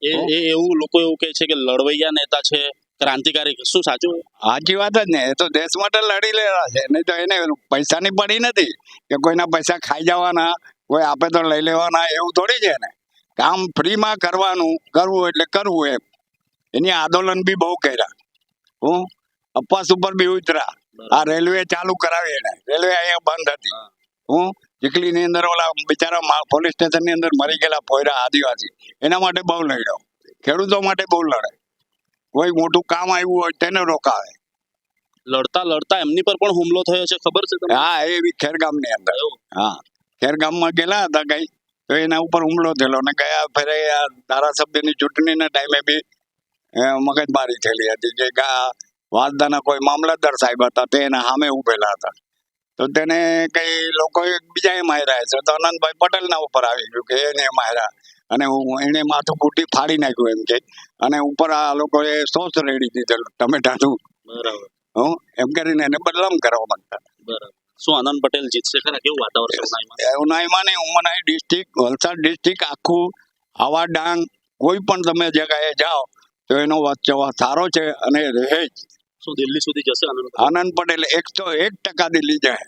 એવું લોકો એવું કહે છે કે લડવૈયા નેતા છે, ક્રાંતિકારી. શું સાચું? સાચી વાત જ ને. એ તો દેશ માટે લડી લેવા છે, નહીં તો એને પૈસાની પડી નથી કે કોઈના પૈસા ખાઈ જવાના, કોઈ આપે તો લઈ લેવાના, એવું થોડી છે ને. કામ ફ્રીમાં કરવું એટલે કરવું એમ. એની આંદોલન બી બહુ કર્યા. હું અપવાસ ઉપર બી ઉતરા આ રેલવે ચાલુ કરાવી એને, રેલવે અહીંયા બંધ હતી. હું ચીખલીની અંદર ઓલા બિચારા પોલીસ સ્ટેશનની અંદર મરી ગયેલા પોયરા આદિવાસી, એના માટે બહુ લડ્યો. ખેડૂતો માટે બહુ લડે. કોઈ મોટું કામ આવ્યું હોય તેને રોકાવે. લડતા એમની પર પણ હુમલો થયો છે, ખબર છે તમને? હા, એ ખેરગામની અંદર. હા, ખેરગામમાં ગયેલા હતા કઈ, તો એના ઉપર હુમલો થયેલો. ને ગયા ફેરે આ ધારાસભ્યની ચૂંટણીના ટાઈમે બી મગજમારી થયેલી હતી. જે વાંસદાના કોઈ મામલતદાર સાહેબ હતા તે એના સામે ઉભેલા હતા, તો તેને કઈ લોકો બીજાએ માર્યા છે. તો આનંદભાઈ પટેલના ઉપર આવી ગયું કે એને માર્યા, અને એને માથું કૂટી ફાડી નાખ્યું એમ કે, અને ઉપર આ લોકોએ સોસ રેડી દીધેલું ટમેટાનું. બરાબર. એમ કરીને એને બદનામ કરવા માંગતા. બરાબર. શું આનંદ પટેલ જીતશે ખરા? કેવું વાતાવરણ ઉનાઈમાં ને ઉમનાઈ ડિસ્ટ્રિક્ટ, વલસાડ ડિસ્ટ્રિક્ટ આખું, આવા ડાંગ કોઈ પણ તમે જગ્યાએ જાઓ તો એનો સારો છે અને રહે જ. શું દિલ્હી સુધી જશે આનંદ પટેલ? 101% દિલ્હી જાય.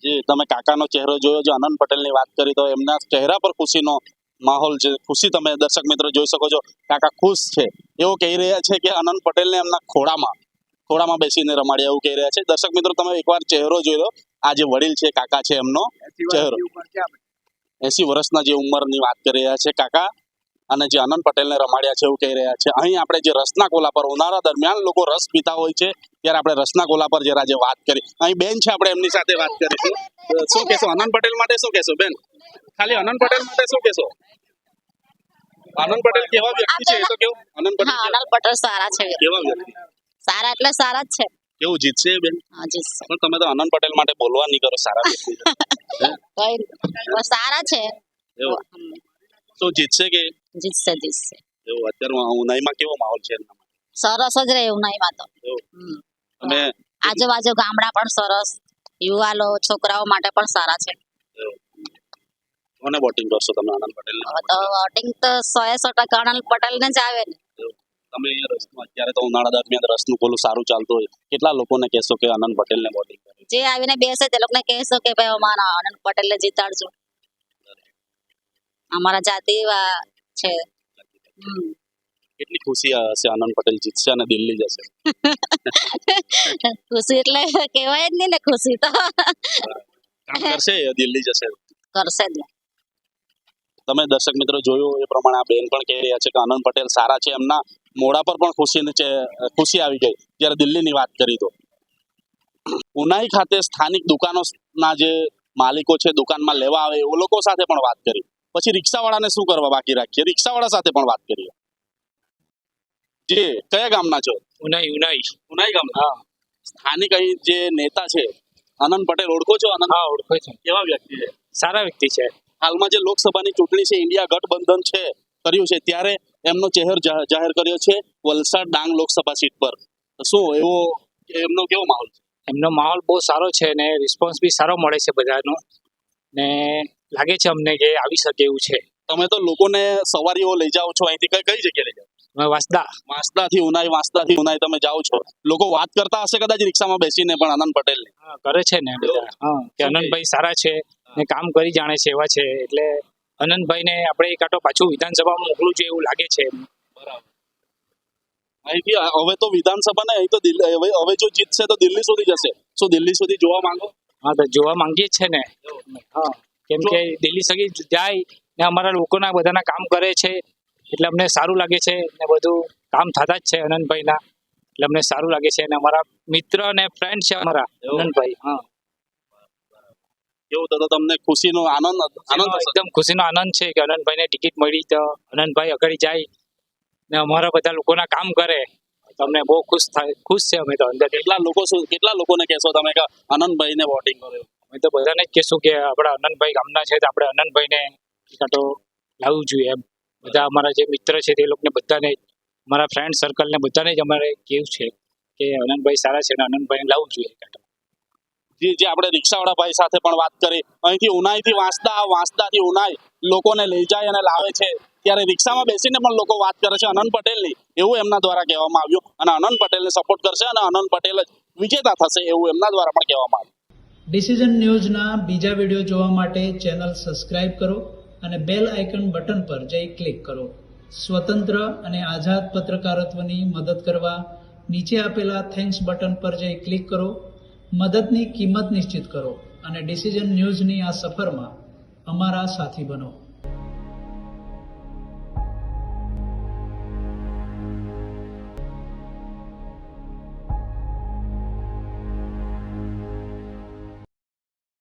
જે તમે કાકાનો ચહેરો જોયો, જે આનંદ પટેલની વાત કરી, તો એમના ચહેરા પર ખુશીનો માહોલ છે. ખુશી તમે દર્શક મિત્રો જોઈ શકો છો. કાકા ખુશ છે, એવું કહી રહ્યા છે કે આનંદ પટેલને એમના ખોળામાં બેસીને રમાડ્યા, એવું કહી રહ્યા છે. દર્શક મિત્રો તમે એકવાર ચહેરો જોઈ લો. આ જે વડીલ છે, કાકા છે, એમનો ચહેરો 80 વર્ષના જે ઉંમરની વાત કરી રહ્યા છે કાકા, અને જે આનંદ પટેલને રમાડ્યા છે એવું કહી રહ્યા છે. અહીં આપણે જે રસના કોલા પર ઉનાળા દરમિયાન લોકો રસ પીતા હોય છે, ત્યારે આપણે રસના કોલા પર જરા જે વાત કરી, અહીં બેન છે, આપણે એમની સાથે વાત કરીશું. શું કહેશો આનંદ પટેલ માટે? શું કહેશો બેન? ખાલી આનંદ પટેલ માટે શું કહેશો? આનંદ પટેલ કેવા વ્યક્તિ છે એ તો કેવું? આનંદ પટેલ સારા છે. કેવા વ્યક્તિ? સારા એટલે સારા જ છે. કેવું જીતશે બેન? હા, જીતશે. પણ તમે તો આનંદ પટેલ માટે બોલવા નહીં કરો, સારા વ્યક્તિ છે. સારા છે. શું જીતશે કે? જીતશે. એવું અત્યારે ઉનાઈમાં કેવો માહોલ છે? સરસ જ રહે ઉનાઈમાં તો. અને આજુબાજુ ગામડા પણ સરસ, યુવાનો છોકરાઓ માટે પણ સારા છે. કોને વોટિંગ કરશો તમે આનંદ પટેલ? તો વોટિંગ તો 100% આનંદ પટેલ ને જ આવે ને. તમે અત્યારે તો ઉનાળા દરમિયાન રસનું કોલું સારું ચાલતું હોય, કેટલા લોકોને કહેશો કે આનંદ પટેલને વોટિંગ કરે? જે આવીને બેસે તે લોકોને કહેશો કે ભાઈ અમારા આનંદ પટેલને જીતાડજો. અમારા જાતિ છે. કેટલી ખુશી હશે આનંદ પટેલ જીતશે અને દિલ્હી જશે? ખુશી એટલે કહેવાય જ નહીં ને, ખુશી તો કામ કરશે, દિલ્હી જશે. કરશે જ. તમે દર્શક મિત્રો જોયું એ પ્રમાણે આ બેન પણ કહી રહ્યા છે કે આનંદ પટેલ સારા છે. એમના મોઢા પર પણ ખુશી આવી ગઈ જ્યારે દિલ્હીની વાત કરી. તો ઉનાઈ ખાતે સ્થાનિક દુકાનોના જે માલિકો છે, દુકાનમાં લેવા આવે એ લોકો સાથે પણ વાત કરી. પછી રિક્ષાવાળાને શું કરવા બાકી રાખીએ, રિક્ષાવાળા સાથે પણ વાત કરીએ. જે કયા ગામના છો? ઉનાઈ ગામના. સ્થાનિક અહીં જે નેતા છે આનંદ પટેલ, ઓળખો છો? આનંદ? હા, ઓળખો છો. કેવા વ્યક્તિ છે? સારા વ્યક્તિ છે. હાલમાં જે લોકસભાની ચૂંટણી છે, ઇન્ડિયા ગઠબંધન છે કર્યું છે, ત્યારે એમનો ચહેરો જાહેર કર્યો છે વલસાડ ડાંગ લોકસભા સીટ પર. શું એમનો કેવો માહોલ છે? એમનો માહોલ બહુ સારો છે ને રિસ્પોન્સ બી સારો મળે છે બધાનો, ને લાગે છે અમને કે આવી શકે એવું છે. તમે તો લોકોને સવારીઓ લઈ જાઓ છો, અહીંથી કઈ જગ્યાએ લઈ જાઓ? વાંસદાથી ઉનાઈ તમે જાઓ છો. લોકો વાત કરતા હશે કદાચ રિક્ષામાં બેસીને પણ આનંદ પટેલ કરે છે ને બધા, હા, કે આનંદભાઈ સારા છે ને કામ કરી જાણે છે એવા છે. એટલે આનંદભાઈને આપણે એક આટો પાછું વિધાનસભામાં મોકલવું જોઈએ એવું લાગે છે. બરાબર. અહીંથી હવે તો વિધાનસભા ને અહીં તો હવે જો જીતશે તો દિલ્હી સુધી જશે. શું દિલ્હી સુધી જોવા માંગો? હા, તો જોવા માંગીએ છે ને. હા, કેમ કે દિલ્હી સુધી જાય ને અમારા લોકોના બધાના કામ કરે છે, એટલે અમને સારું લાગે છે ને બધું કામ થતા જ છે આનંદભાઈના, એટલે અમને સારું લાગે છે. અને અમારા મિત્ર અને ફ્રેન્ડ છે અમારા આનંદભાઈ. હા, કેવું તો તમને ખુશીનો આનંદ એકદમ ખુશીનો આનંદ છે કે આનંદભાઈને ટિકિટ મળી, તો આનંદભાઈ આગળ જાય ને અમારા બધા લોકોના કામ કરે, તમને બહુ ખુશ છે અમે તો અંદર. કેટલા લોકોને કહેશો તમે કે આનંદભાઈને વોટિંગ કરો? અમે તો બધાને જ કહેશું કે આપણા આનંદભાઈ ગામના છે તો આપણે આનંદભાઈને કાંટો લાવવું જોઈએ એમ. બધા અમારા જે મિત્ર છે તે લોકોને બધાને, અમારા ફ્રેન્ડ સર્કલને બધાને જ અમારે કેવું છે કે આનંદભાઈ સારા છે અને આનંદભાઈને લાવવું જોઈએ કાંટો. જે આપણે રિક્ષાવાળા ભાઈ સાથે પણ વાત કરી, અહીંથી ઉનાઈથી વાંસદાથી ઉનાઈ લોકોને લઈ જાય અને લાવે છે, ત્યારે રિક્ષામાં બેસીને પણ લોકો વાત કરે છે આનંદ પટેલની, એવું એમના દ્વારા કહેવામાં આવ્યું. અને આનંદ પટેલને સપોર્ટ કરશે અને આનંદ પટેલ જ વિજેતા થશે એવું એમના દ્વારા પણ કહેવામાં આવ્યું. ડિસિઝન ન્યૂઝના બીજા વિડીયો જોવા માટે ચેનલ સબસ્ક્રાઇબ કરો અને બેલ આઇકન બટન પર જઈ ક્લિક કરો. સ્વતંત્ર અને આઝાદ પત્રકારત્વની મદદ કરવા નીચે આપેલા થેન્ક્સ બટન પર જઈ ક્લિક કરો, મદદની કિંમત નિશ્ચિત કરો અને ડિસિઝન ન્યૂઝની આ સફરમાં અમારા સાથી બનો.